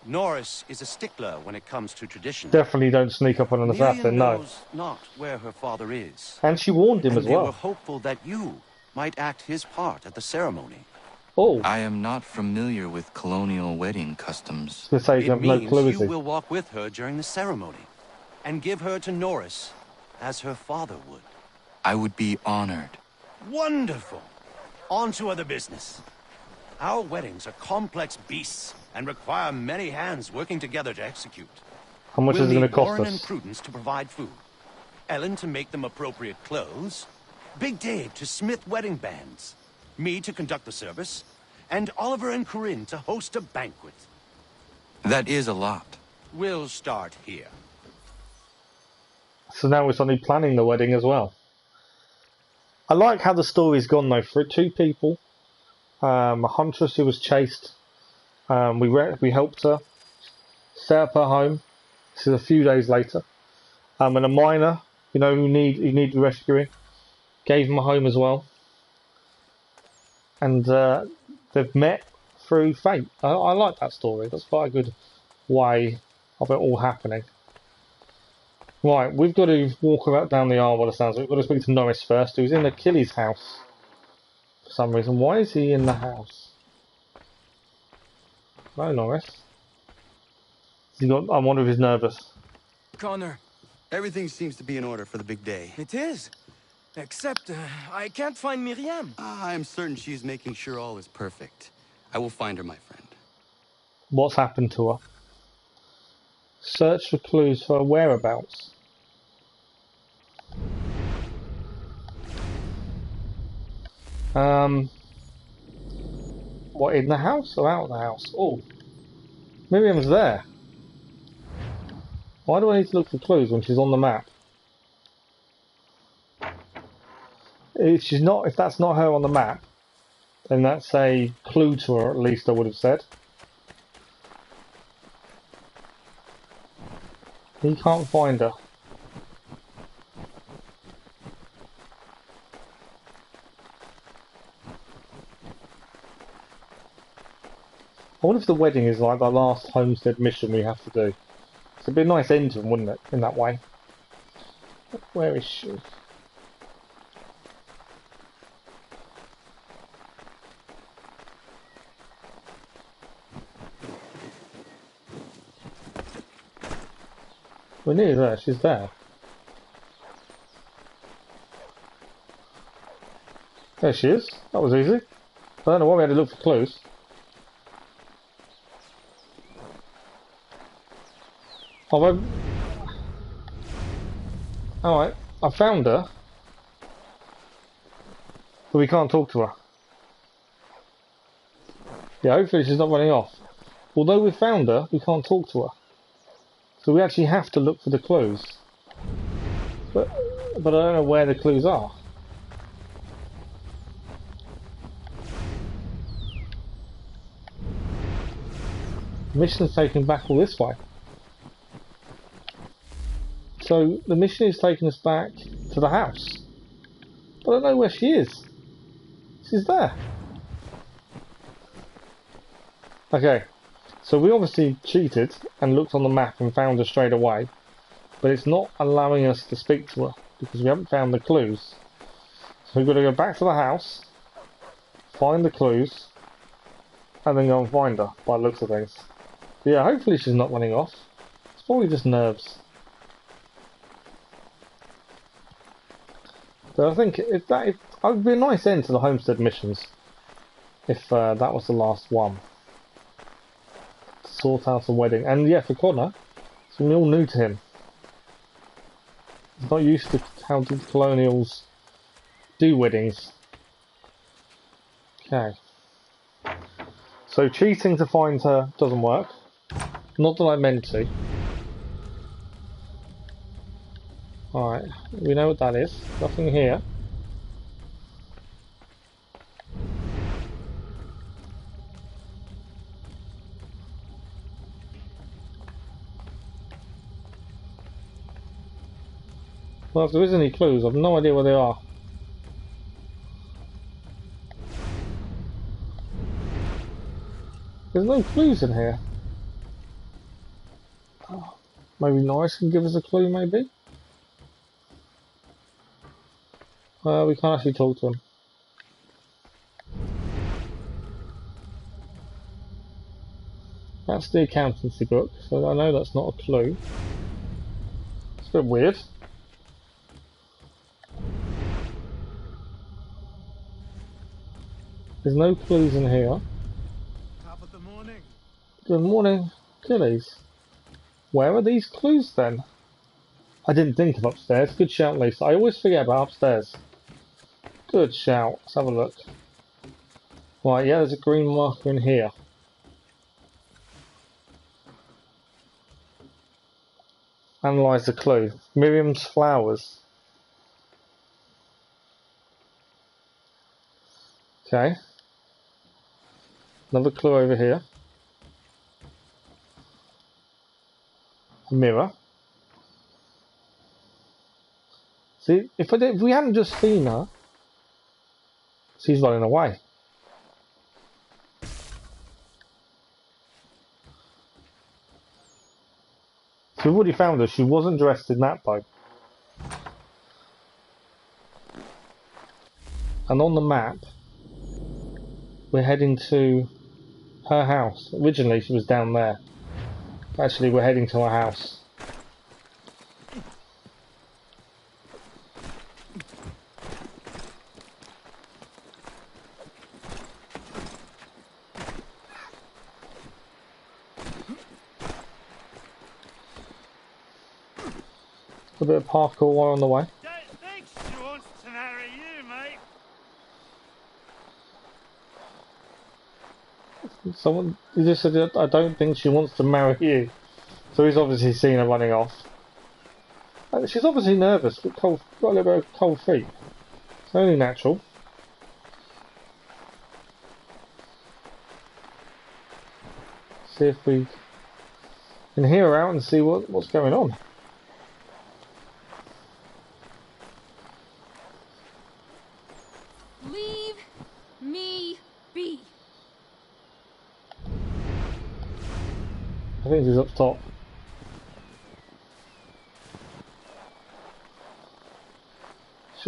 Norris is a stickler when it comes to tradition. Definitely don't sneak up on an assassin, no. Knows not where her father is. And she warned him as well. They were hopeful that you might act his part at the ceremony. Oh. I am not familiar with colonial wedding customs. It means you will walk with her during the ceremony and give her to Norris as her father would. I would be honored. Wonderful. On to other business. Our weddings are complex beasts and require many hands working together to execute. How much is it going to cost Warren us? and Prudence to provide food, Ellen to make them appropriate clothes, Big Dave to smith wedding bands, me to conduct the service, and Oliver and Corinne to host a banquet. That is a lot. We'll start here. So now we're suddenly planning the wedding as well. I like how the story's gone though. For two people, a huntress who was chased, we helped her set up her home. This is a few days later, and a miner, who needed rescuing, gave him a home as well, and they've met through fate. I like that story. That's quite a good way of it all happening. Right, we've got to walk about down the aisle by the sounds of it. We've got to speak to Norris first, who's in Achilles' house for some reason. Why is he in the house? No, Norris. I wonder if he's nervous. Connor. Everything seems to be in order for the big day. It is. Except, I can't find Miriam. I'm certain she's making sure all is perfect. I will find her, my friend. What's happened to her? Search for clues for her whereabouts. What, in the house or out of the house? Oh, Miriam's there. Why do I need to look for clues when she's on the map? If that's not her on the map, then that's a clue to her, at least I would have said. He can't find her. I wonder if the wedding is like the last Homestead mission we have to do. It'd be a nice ending, wouldn't it, in that way? Where is she? We're nearly there. She's there. There she is. That was easy. I don't know why we had to look for clues. Oh, alright, I found her. But we can't talk to her. Yeah, hopefully she's not running off. Although we found her, we can't talk to her. So we actually have to look for the clues. But I don't know where the clues are. The mission's taking back all this way. So the mission is taking us back to the house. But I don't know where she is. She's there. Okay, so we obviously cheated and looked on the map and found her straight away. But it's not allowing us to speak to her because we haven't found the clues. So we've got to go back to the house, find the clues, and then go and find her by the looks of things. But yeah, hopefully she's not running off. It's probably just nerves. So I think it would be a nice end to the Homestead missions if that was the last one. To sort out a wedding. And yeah, for Connor, it's going to be all new to him. He's not used to how the colonials do weddings. Okay. So cheating to find her doesn't work. Not that I meant to. Alright, we know what that is. Nothing here. Well, if there is any clues, I've no idea where they are. There's no clues in here. Oh, maybe Norris can give us a clue, maybe? We can't actually talk to him. That's the accountancy book, so I know that's not a clue. It's a bit weird. There's no clues in here. Top of the morning. Good morning, Achilles. Where are these clues then? I didn't think of upstairs. Good shout, Lisa. I always forget about upstairs. Good shout. Let's have a look. Right, yeah, there's a green marker in here. Analyse the clue. Miriam's flowers. Okay. Another clue over here. A mirror. See, if we hadn't just seen her, she's running away. So we've already found her. She wasn't dressed in that boat. And on the map, we're heading to her house. Originally, she was down there. Actually, we're heading to her house. A bit of parkour while on the way. Don't think she wants to marry you, mate. Someone, he just said, I don't think she wants to marry you. So he's obviously seen her running off. She's obviously nervous, got a little bit of cold feet. It's only natural. See if we can hear her out and see what's going on. Leave me be. I think she's up top.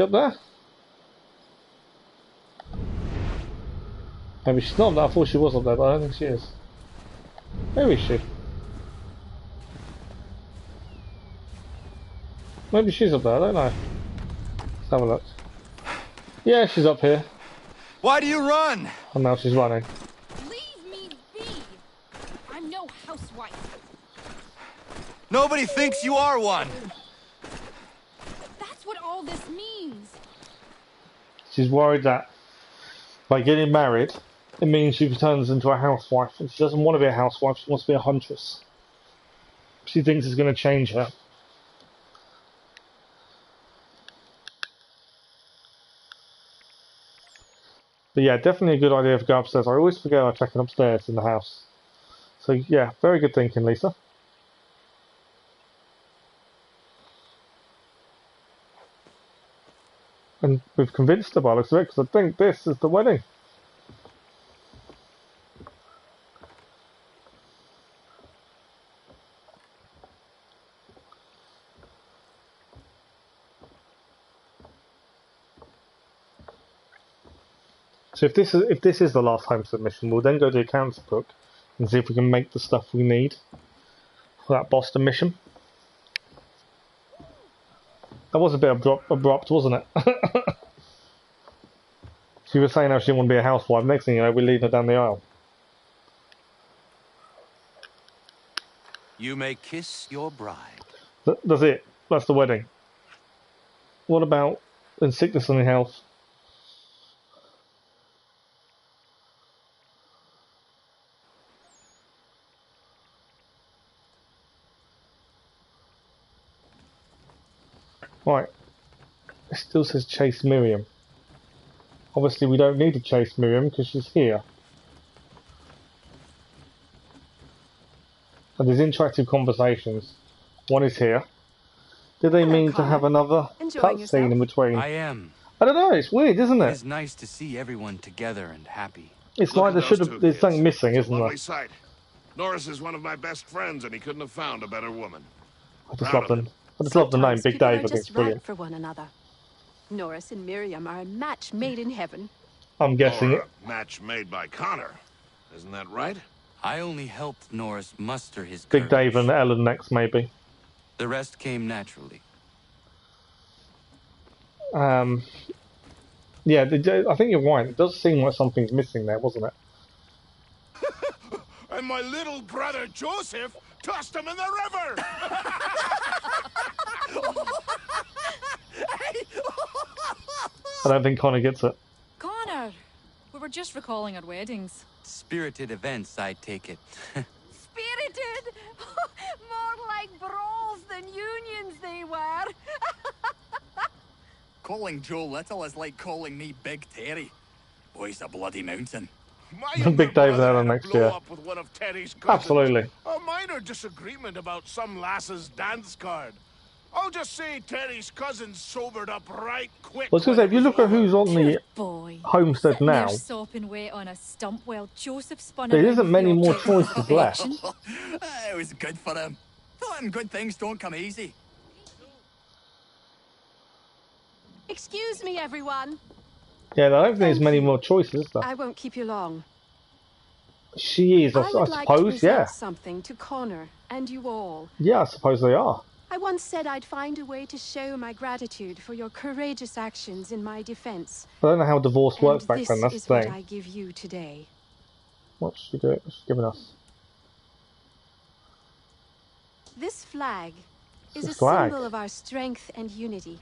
she up there? Maybe she's not. I thought she was up there, but I don't think she is. Where is she? Maybe she's up there, I don't know. Let's have a look. Yeah, she's up here. Why do you run? And now she's running. Leave me be! I'm no housewife. Nobody thinks you are one. That's what all this means. She's worried that by getting married, it means she turns into a housewife. And she doesn't want to be a housewife, she wants to be a huntress. She thinks it's going to change her. But yeah, definitely a good idea to go upstairs. I always forget I'm checking upstairs in the house. So yeah, very good thinking, Lisa. And we've convinced her by the looks of it, because I think this is the wedding. So if this is the last Homestead mission, we'll then go to the accounts book and see if we can make the stuff we need for that Boston mission. That was a bit abrupt, wasn't it? She was saying how she didn't want to be a housewife. Next thing you know, we're leading her down the aisle. You may kiss your bride. That's it. That's the wedding. What about in sickness and in health? Right. It still says chase Miriam. Obviously we don't need to chase Miriam because she's here. And there's interactive conversations. One is here. Did they mean to have another cutscene in between? I am. I don't know, it's weird, isn't it? It's nice to see everyone together and happy. It's like there's something missing, isn't there? Sight. Norris is one of my best friends and he couldn't have found a better woman. I just love them. I just love the name Big Dave. I think it's brilliant. For one another. Norris and Miriam are a match made in heaven. I'm guessing it. A match made by Connor. Isn't that right? I only helped Norris muster his Big courage. Dave and Ellen next, maybe. The rest came naturally. Yeah, I think you're right. It does seem like something's missing there, wasn't it? And my little brother Joseph tossed him in the river! I don't think Connor gets it. Connor! We were just recalling our weddings. Spirited events, I take it. Spirited? More like brawls than unions they were. Calling Joe Little is like calling me Big Terry. Boy's a bloody mountain. Big Dave and Ellen next year. Up with one of Terry's cousins. Absolutely. A minor disagreement about some lass's dance card. I'll just say Terry's cousin sobered up right quick. I was going to say, if you look at who's on the Homestead now, They're sopping wet on a stump while Joseph spun there around isn't many with more the choices left. It was good for him. Thought him good things don't come easy. Excuse me, everyone. Yeah, I don't think there's many more choices, though. I won't keep you long. She is, I would like suppose, to yeah. present something to Connor and you all. Yeah, I suppose they are. I once said I'd find a way to show my gratitude for your courageous actions in my defense. I don't know how divorce works back then, that's This is the what thing. I give you today. What's she doing? What's she giving us? This flag is a flag? symbol of our strength and unity.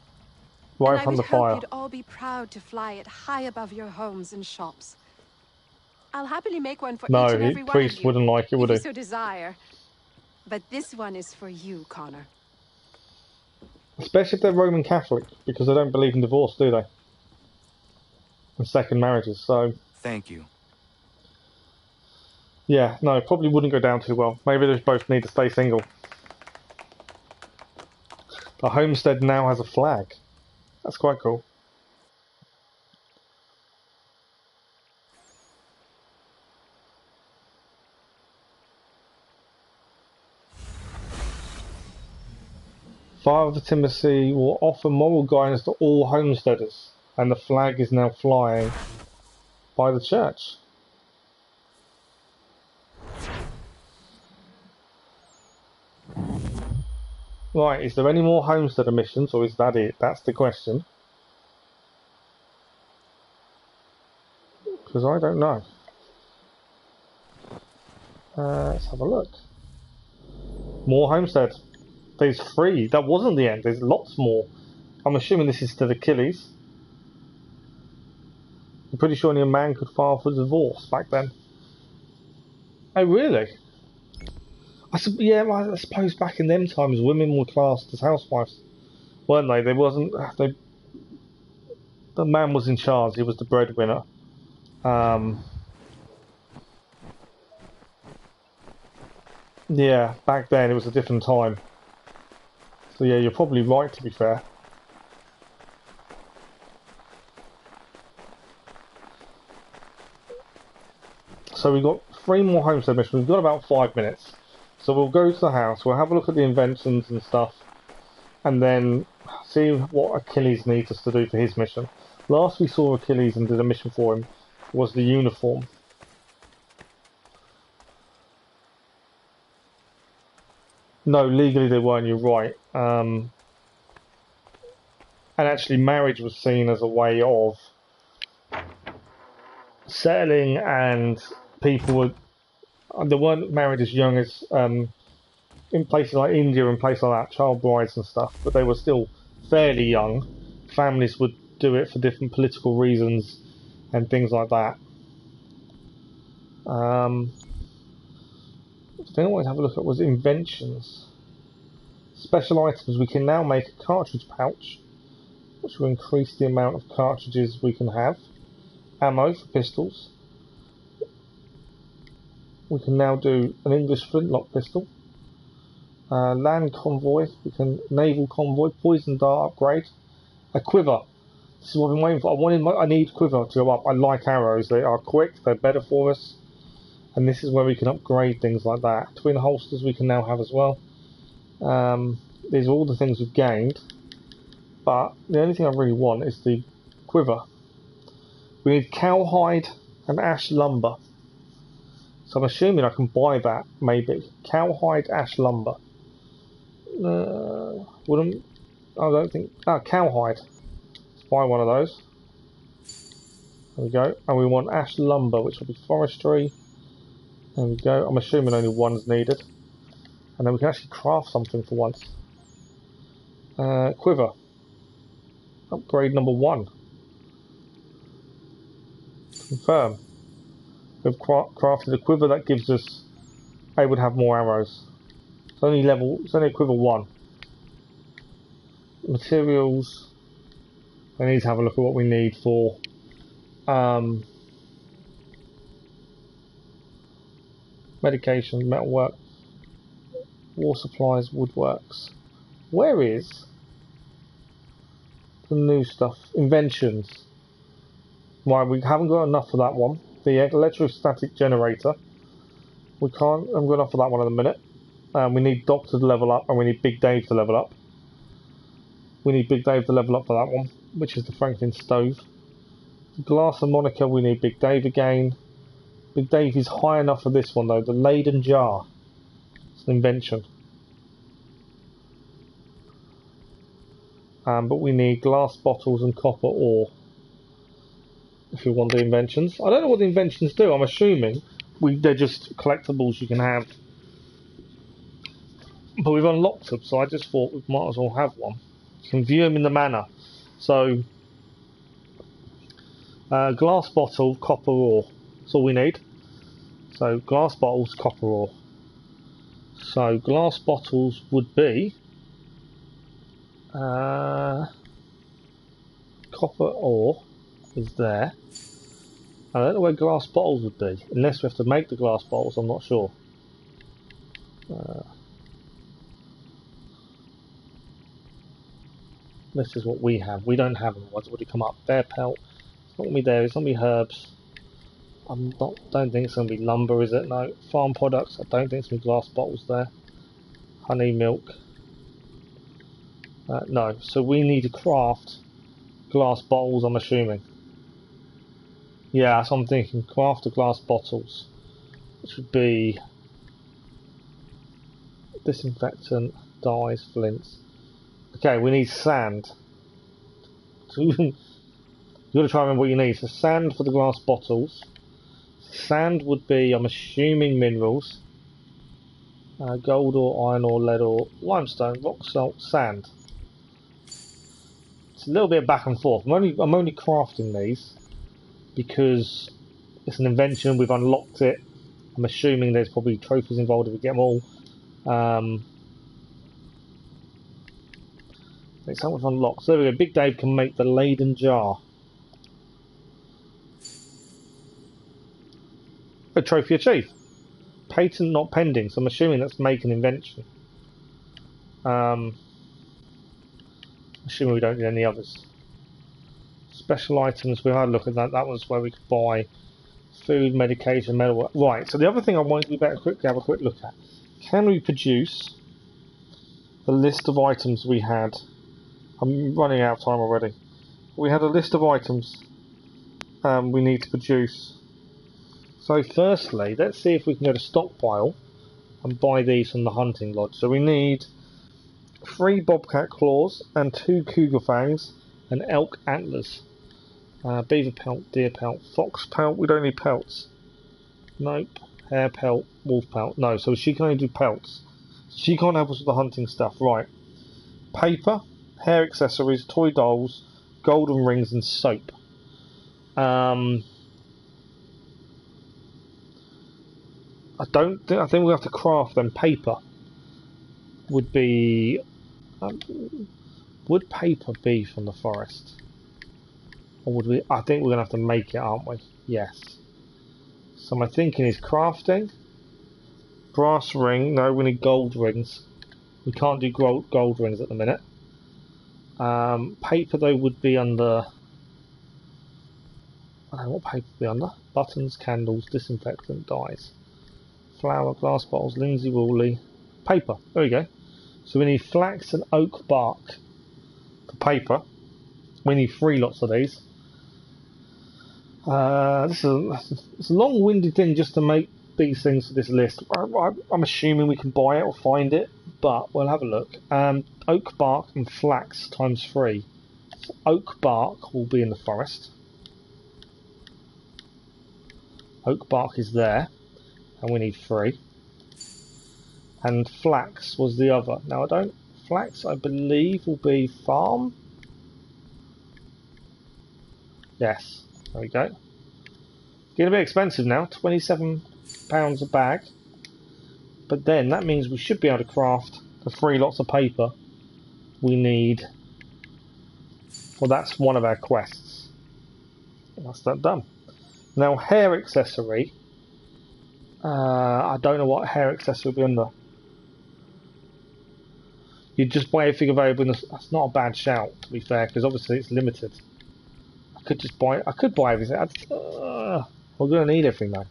Right and I from would the fire. hope you'd all be proud to fly it high above your homes and shops. I'll happily make one for No, each and every one priest of you, wouldn't like it, would if he? you so desire. But this one is for you, Connor. Especially if they're Roman Catholic, because they don't believe in divorce, do they? And second marriages, so... Thank you. Yeah, no, it probably wouldn't go down too well. Maybe they both need to stay single. The Homestead now has a flag. That's quite cool. Father Timothy will offer moral guidance to all homesteaders, and the flag is now flying by the church. Right, is there any more homesteader missions, or is that it? That's the question. Because I don't know. Let's have a look. More homestead. There's 3. That wasn't the end. There's lots more. I'm assuming this is to the Achilles. I'm pretty sure only a man could file for divorce back then. Oh, really? Yeah, I suppose back in them times, women were classed as housewives, weren't they? They wasn't. The man was in charge. He was the breadwinner. Yeah, back then it was a different time. So yeah, you're probably right, to be fair. So we've got 3 more homestead missions. We've got about 5 minutes. So we'll go to the house, we'll have a look at the inventions and stuff, and then see what Achilles needs us to do for his mission. Last we saw Achilles and did a mission for him was the uniform. No, legally they weren't, you're right. And actually marriage was seen as a way of settling, and people they weren't married as young as in places like India and places like that, child brides and stuff, but they were still fairly young. Families would do it for different political reasons and things like that. The thing I wanted to have a look at was inventions. Special items. We can now make a cartridge pouch, which will increase the amount of cartridges we can have. Ammo for pistols. We can now do an English flintlock pistol. Land convoy. We can naval convoy. Poison dart upgrade. A quiver. This is what I've been waiting for. I need quiver to go up. I like arrows. They are quick. They're better for us. And this is where we can upgrade things like that. Twin holsters we can now have as well. These are all the things we've gained. But the only thing I really want is the quiver. We need cowhide and ash lumber. So I'm assuming I can buy that, maybe. Cowhide, ash lumber. Wouldn't... I don't think... cowhide. Let's buy one of those. There we go. And we want ash lumber, which will be forestry. There we go. I'm assuming only one's needed. And then we can actually craft something for once. Quiver. Upgrade number 1. Confirm. We've crafted a quiver that gives us able to have more arrows. It's only a quiver 1. Materials. I need to have a look at what we need for medication, metalwork, war supplies, woodworks. Where is the new stuff? Inventions. Right, we haven't got enough for that one. The electrostatic generator. We can't. I'm going off for that one in a minute. We need Doctor to level up, and we need Big Dave to level up. We need Big Dave to level up for that one, which is the Franklin stove. Glass harmonica, we need Big Dave again. Big Dave is high enough for this one though. The Leyden jar. It's an invention. But we need glass bottles and copper ore. If you want the inventions. I don't know what the inventions do. I'm assuming they're just collectibles you can have. But we've unlocked them, so I just thought we might as well have one. You can view them in the Manor. So, glass bottle, copper ore. That's all we need. So, glass bottles, copper ore. So, glass bottles would be copper ore is there. I don't know where glass bottles would be, unless we have to make the glass bottles, I'm not sure. This is what we have. We don't have them. What's already come up? Bear pelt. It's not going to be there. It's not going to be herbs. Don't think it's going to be lumber, is it? No. Farm products. I don't think it's going to be glass bottles there. Honey, milk. No, so we need to craft glass bottles, I'm assuming. Yeah, that's what I'm thinking. Craft the glass bottles, which would be disinfectant, dyes, flints. Okay, we need sand. So you've got to try and remember what you need. So sand for the glass bottles. Sand would be, I'm assuming, minerals. Gold ore, iron ore, lead ore, limestone, rock salt, sand. It's a little bit back and forth. I'm only crafting these because it's an invention. We've unlocked it. I'm assuming there's probably trophies involved if we get them all. It's how much unlocked. So there we go. Big Dave can make the Leyden jar. A trophy achieved. Patent not pending. So I'm assuming that's make an invention. Assuming we don't need any others. Special items. We had a look at that. That was where we could buy food, medication, metal. Right. So the other thing I wanted to better quickly have a quick look at. Can we produce the list of items we had? I'm running out of time already. We had a list of items we need to produce. So firstly, let's see if we can go to stockpile and buy these from the hunting lodge. So we need 3 bobcat claws and 2 cougar fangs and elk antlers. Beaver pelt, deer pelt, fox pelt. We don't need pelts. Nope. Hare pelt, wolf pelt. No, so she can only do pelts. She can't help us with the hunting stuff. Right. Paper, hair accessories, toy dolls, golden rings and soap. I think we have to craft them. Paper would be would paper be from the forest? Or would we? I think we're gonna have to make it, aren't we? Yes. So my thinking is crafting. Brass ring, no, we need gold rings. We can't do gold rings at the minute. Paper though would be under, I don't know what paper would be under. Buttons, candles, disinfectant, dyes. Flour, glass bottles, linsey woolly, paper. There we go. So we need flax and oak bark for paper. We need 3 lots of these. It's a long-winded thing just to make these things for this list. I'm assuming we can buy it or find it, but we'll have a look. Oak bark and flax times 3. So oak bark will be in the forest. Oak bark is there, and we need 3. And flax was the other. Now flax I believe will be farm. Yes, there we go. Getting a bit expensive now, £27 a bag. But then that means we should be able to craft the 3 lots of paper we need. Well, that's one of our quests. That's that done. Now, hair accessory. I don't know what hair accessory will be under. You just buy everything available. That's not a bad shout, to be fair, because obviously it's limited. I could buy everything. We're going to need everything though.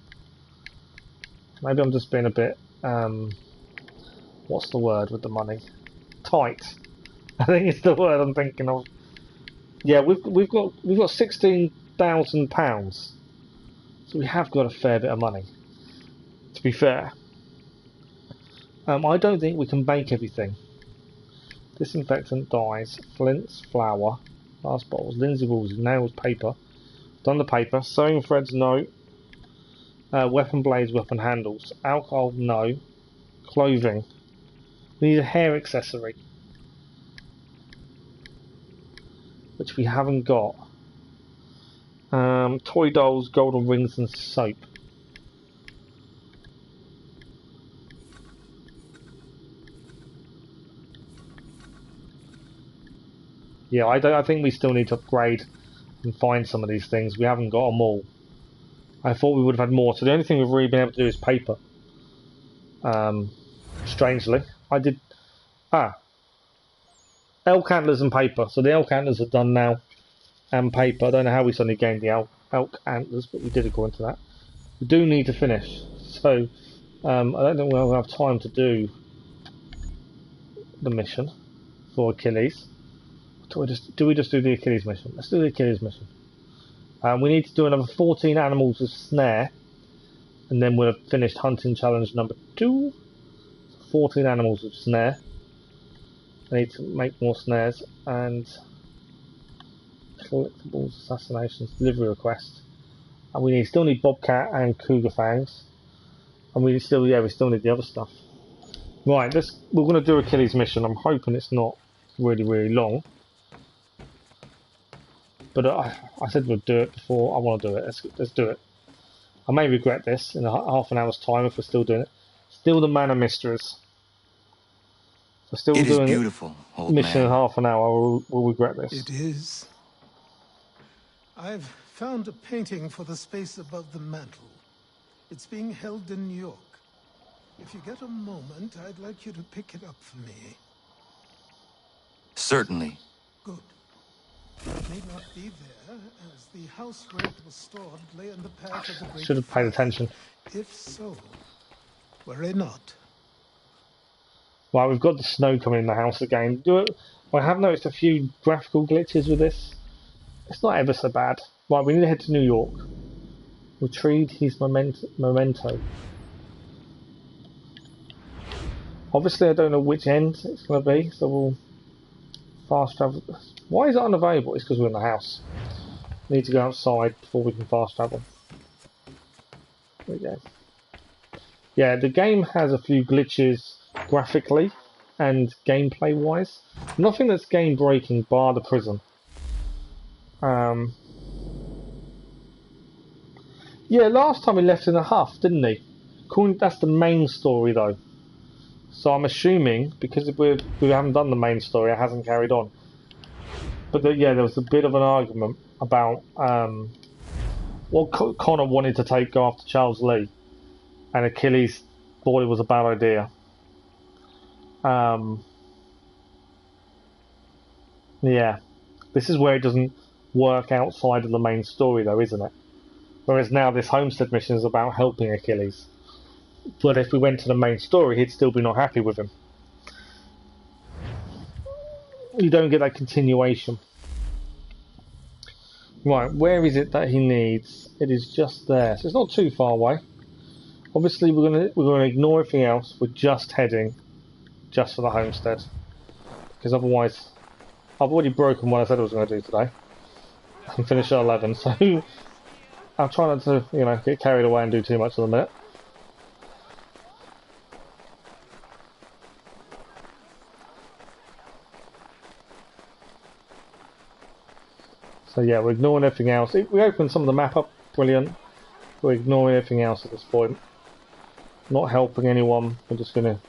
Maybe I'm just being a bit, what's the word with the money? Tight. I think it's the word I'm thinking of. Yeah, we've got £16,000, so we have got a fair bit of money. To be fair, I don't think we can bake everything. Disinfectant, dyes, flints, flour, glass bottles, linsey wool, nails, paper. Done the paper. Sewing threads, no. Weapon blades, weapon handles. Alcohol, no. Clothing. We need a hair accessory, which we haven't got. Toy dolls, golden rings and soap. Yeah, I think we still need to upgrade and find some of these things. We haven't got them all. I thought we would have had more. So the only thing we've really been able to do is paper. Strangely, I did. Elk antlers and paper. So the elk antlers are done now, and paper. I don't know how we suddenly gained the elk antlers, but we did according to that. We do need to finish. So I don't think we'll have time to do the mission for Achilles. Do we just do the Achilles mission? Let's do the Achilles mission. We need to do another 14 animals with snare, and then we'll have finished hunting challenge number 2. 14 animals with snare. I need to make more snares and collectables, assassinations, delivery request. And we still need bobcat and cougar fangs, and we still need the other stuff. Right, we're going to do Achilles mission. I'm hoping it's not really long. But I said we'd do it before. I want to do it. Let's do it. I may regret this in half an hour's time if we're still doing it. Still the Manor mysteries. We're still it doing is beautiful, it. Old Mission man. in half an hour. We'll regret this. It is. I've found a painting for the space above the mantle. It's being held in New York. If you get a moment, I'd like you to pick it up for me. Certainly. Good. It may not be there, as the house where it was stored lay in the path of the great. Should have paid attention. If so, worry not. Right, we've got the snow coming in the house again. I have noticed a few graphical glitches with this. It's not ever so bad. Right, we need to head to New York. Retrieve his memento. Obviously, I don't know which end it's going to be, so we'll fast travel. Why is it unavailable? It's because we're in the house. We need to go outside before we can fast travel. There we go. Yeah, the game has a few glitches graphically and gameplay wise. Nothing that's game breaking bar the prison. Yeah, last time he left in a huff, didn't he? That's the main story though. So I'm assuming, because we haven't done the main story, it hasn't carried on. But there was a bit of an argument about Connor wanted to go after Charles Lee, and Achilles thought it was a bad idea. Yeah, this is where it doesn't work outside of the main story though, isn't it? Whereas now this Homestead mission is about helping Achilles. But if we went to the main story, he'd still be not happy with him. You don't get that continuation. Right, where is it that he needs? It is just there, so it's not too far away. Obviously, we're gonna ignore everything else. We're just heading just for the Homestead, because otherwise, I've already broken what I said I was going to do today. And finish at 11, so I'll try not to, get carried away and do too much in a minute. So yeah, we're ignoring everything else. We opened some of the map up, brilliant. We're ignoring everything else at this point. Not helping anyone. We're just going to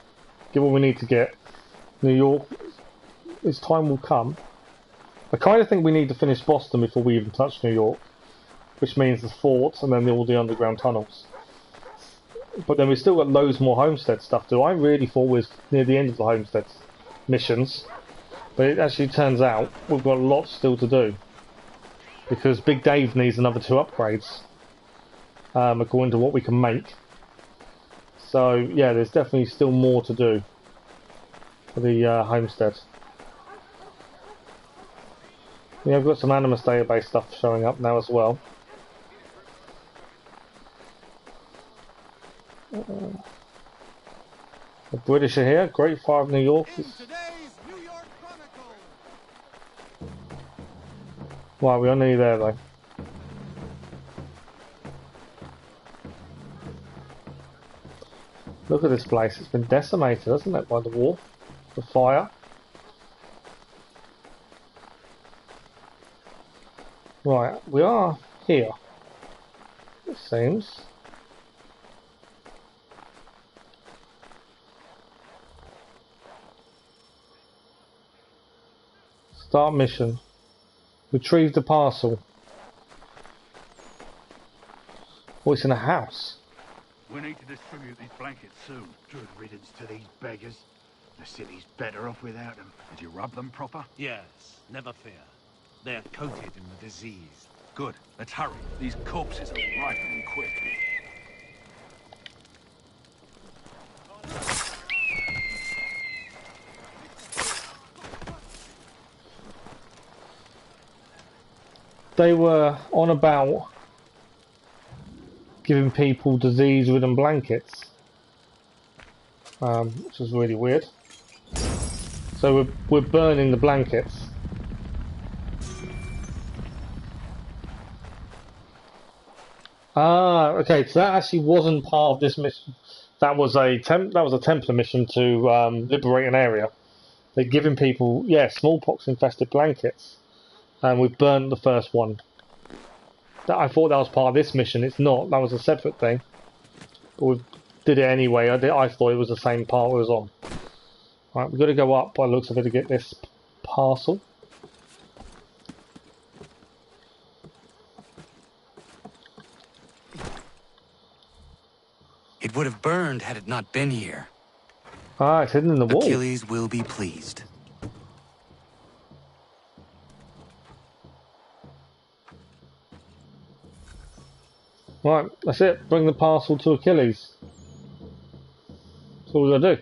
get what we need to get. New York, its time will come. I kind of think we need to finish Boston before we even touch New York, which means the fort and then all the underground tunnels. But then we've still got loads more Homestead stuff to do. I really thought we was near the end of the Homestead missions, but it actually turns out we've got lots still to do. Because Big Dave needs another 2 upgrades, according to what we can make. So yeah, there's definitely still more to do for the Homestead. Yeah, I've got some Animus database stuff showing up now as well. The British are here. Great Fire of New York. Right, we are nearly there though. Look at this place. It's been decimated, hasn't it, by the war, the fire. Right, we are here, it seems. Start mission. Retrieve the parcel. Oh, it's in a house. We need to distribute these blankets soon. Good riddance to these beggars. The city's better off without them. Did you rub them proper? Yes, never fear. They're coated in the disease. Good. Let's hurry. These corpses are rifling quick. they were on about giving people disease-ridden blankets, which is really weird. So we're burning the blankets. Ah, okay. So that actually wasn't part of this mission. That was a Templar mission to liberate an area. They're giving people, smallpox-infested blankets, and we've burned the first one. I thought that was part of this mission. It's not. That was a separate thing. But we did it anyway. I thought it was the same part we was on. Right, we've got to go up by the looks of it to get this parcel. It would have burned had it not been here. Ah, it's hidden in the wall. Achilles will be pleased. Right, that's it. Bring the parcel to Achilles. That's all we got to do.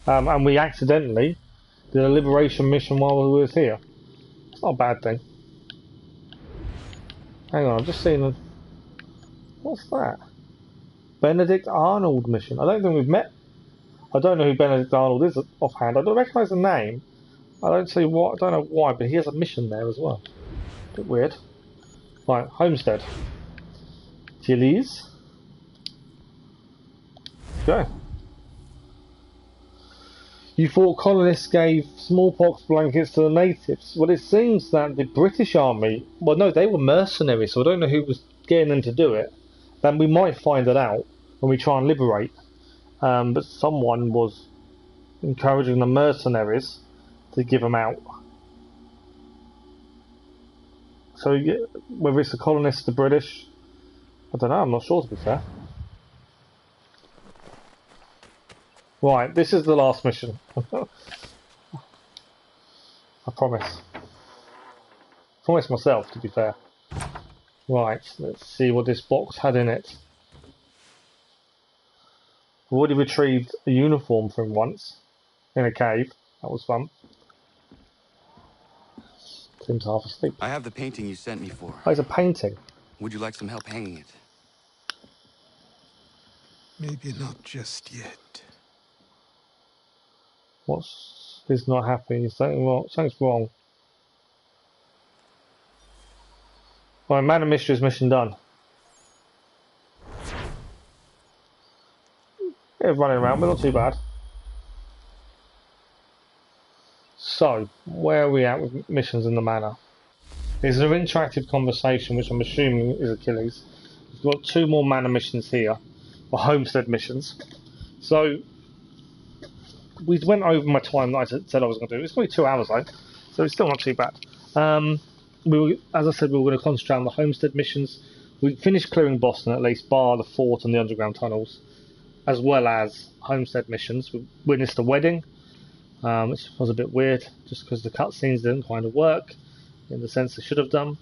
And we accidentally did a liberation mission while we were here. It's not a bad thing. Hang on, I've just seen a... What's that? Benedict Arnold mission. I don't think we've met. I don't know who Benedict Arnold is offhand. I don't recognise the name. I don't see what. I don't know why, but he has a mission there as well. A bit weird. Right, Homestead. Achilles. Let's go. You thought colonists gave smallpox blankets to the natives. Well, it seems that the British army... Well, no, they were mercenaries, so I don't know who was getting them to do it. Then we might find it out when we try and liberate. But someone was encouraging the mercenaries to give them out. So whether it's the colonists, the British, I don't know. I'm not sure, to be fair. Right, this is the last mission. I promise. Promise myself, to be fair. Right, let's see what this box had in it. I've already retrieved a uniform from once in a cave. That was fun. Tim's half asleep. I have the painting you sent me for. Oh, it's a painting. Would you like some help hanging it? Maybe not just yet. What's... He's not happy. Something's wrong. Right, Man of Mysteries mission done. Yeah, running around, but not too bad. So, where are we at with missions in the Manor? There's an interactive conversation, which I'm assuming is Achilles. We've got 2 more Manor missions here, or Homestead missions. So, we went over my time that I said I was going to do. It's only 2 hours though, so it's still not too bad. As I said, we were going to concentrate on the Homestead missions. We finished clearing Boston, at least, bar the fort and the underground tunnels, as well as Homestead missions. We witnessed a wedding, which was a bit weird, just because the cutscenes didn't kind of work in the sense they should have done.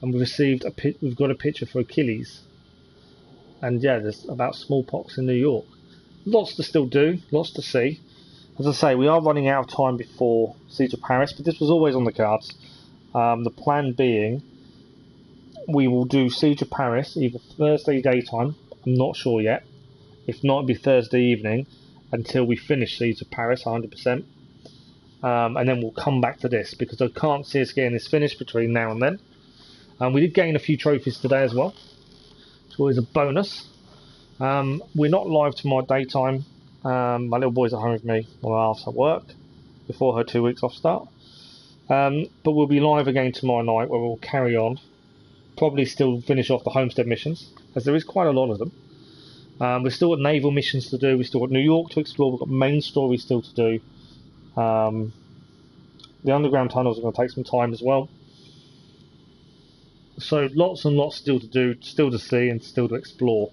And we've got a picture for Achilles. And yeah, there's about smallpox in New York. Lots to still do, lots to see. As I say, we are running out of time before Siege of Paris, but this was always on the cards. The plan being, we will do Siege of Paris either Thursday daytime, I'm not sure yet. If not, it'll be Thursday evening until we finish Siege of Paris 100%. And then we'll come back to this, because I can't see us getting this finished between now and then. We did gain a few trophies today as well, which is always a bonus. We're not live tomorrow daytime. My little boy's at home with me while I'm at work before her 2 weeks off start. But we'll be live again tomorrow night, where we'll carry on. Probably still finish off the Homestead missions, as there is quite a lot of them. We've still got naval missions to do. We've still got New York to explore. We've got main story still to do. The underground tunnels are going to take some time as well. So lots and lots still to do, still to see, and still to explore.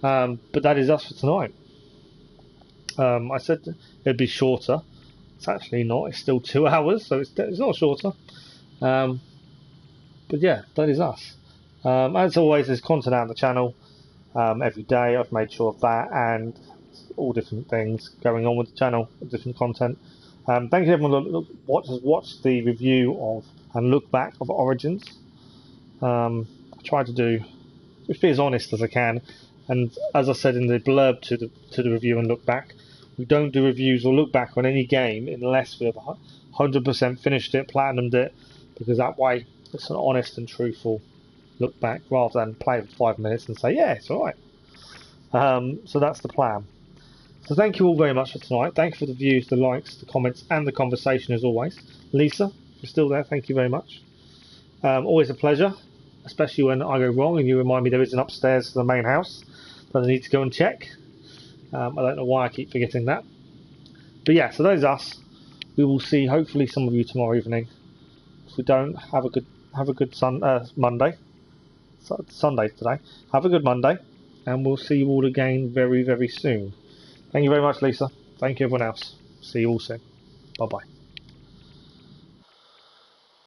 But that is us for tonight. I said it'd be shorter. It's actually not. It's still 2 hours, so it's not shorter. But yeah, that is us. As always, there's content out on the channel every day. I've made sure of that, and all different things going on with the channel, different content. Thank you everyone that has watched the review of and look back of Origins. I try to be as honest as I can, and as I said in the blurb to the review and look back, we don't do reviews or look back on any game unless we have 100% finished it, platinumed it, because that way it's an honest and truthful look back rather than play for 5 minutes and say, yeah, it's alright. So that's the plan. So thank you all very much for tonight. Thank you for the views, the likes, the comments, and the conversation as always. Lisa, if you're still there, thank you very much. Always a pleasure, especially when I go wrong and you remind me there is an upstairs to the main house that I need to go and check. I don't know why I keep forgetting that. But yeah, so there's us. We will see hopefully some of you tomorrow evening. If we don't, have a good Monday. Sunday today. Have a good Monday, and we'll see you all again very, very soon. Thank you very much, Lisa. Thank you, everyone else. See you all soon. Bye-bye.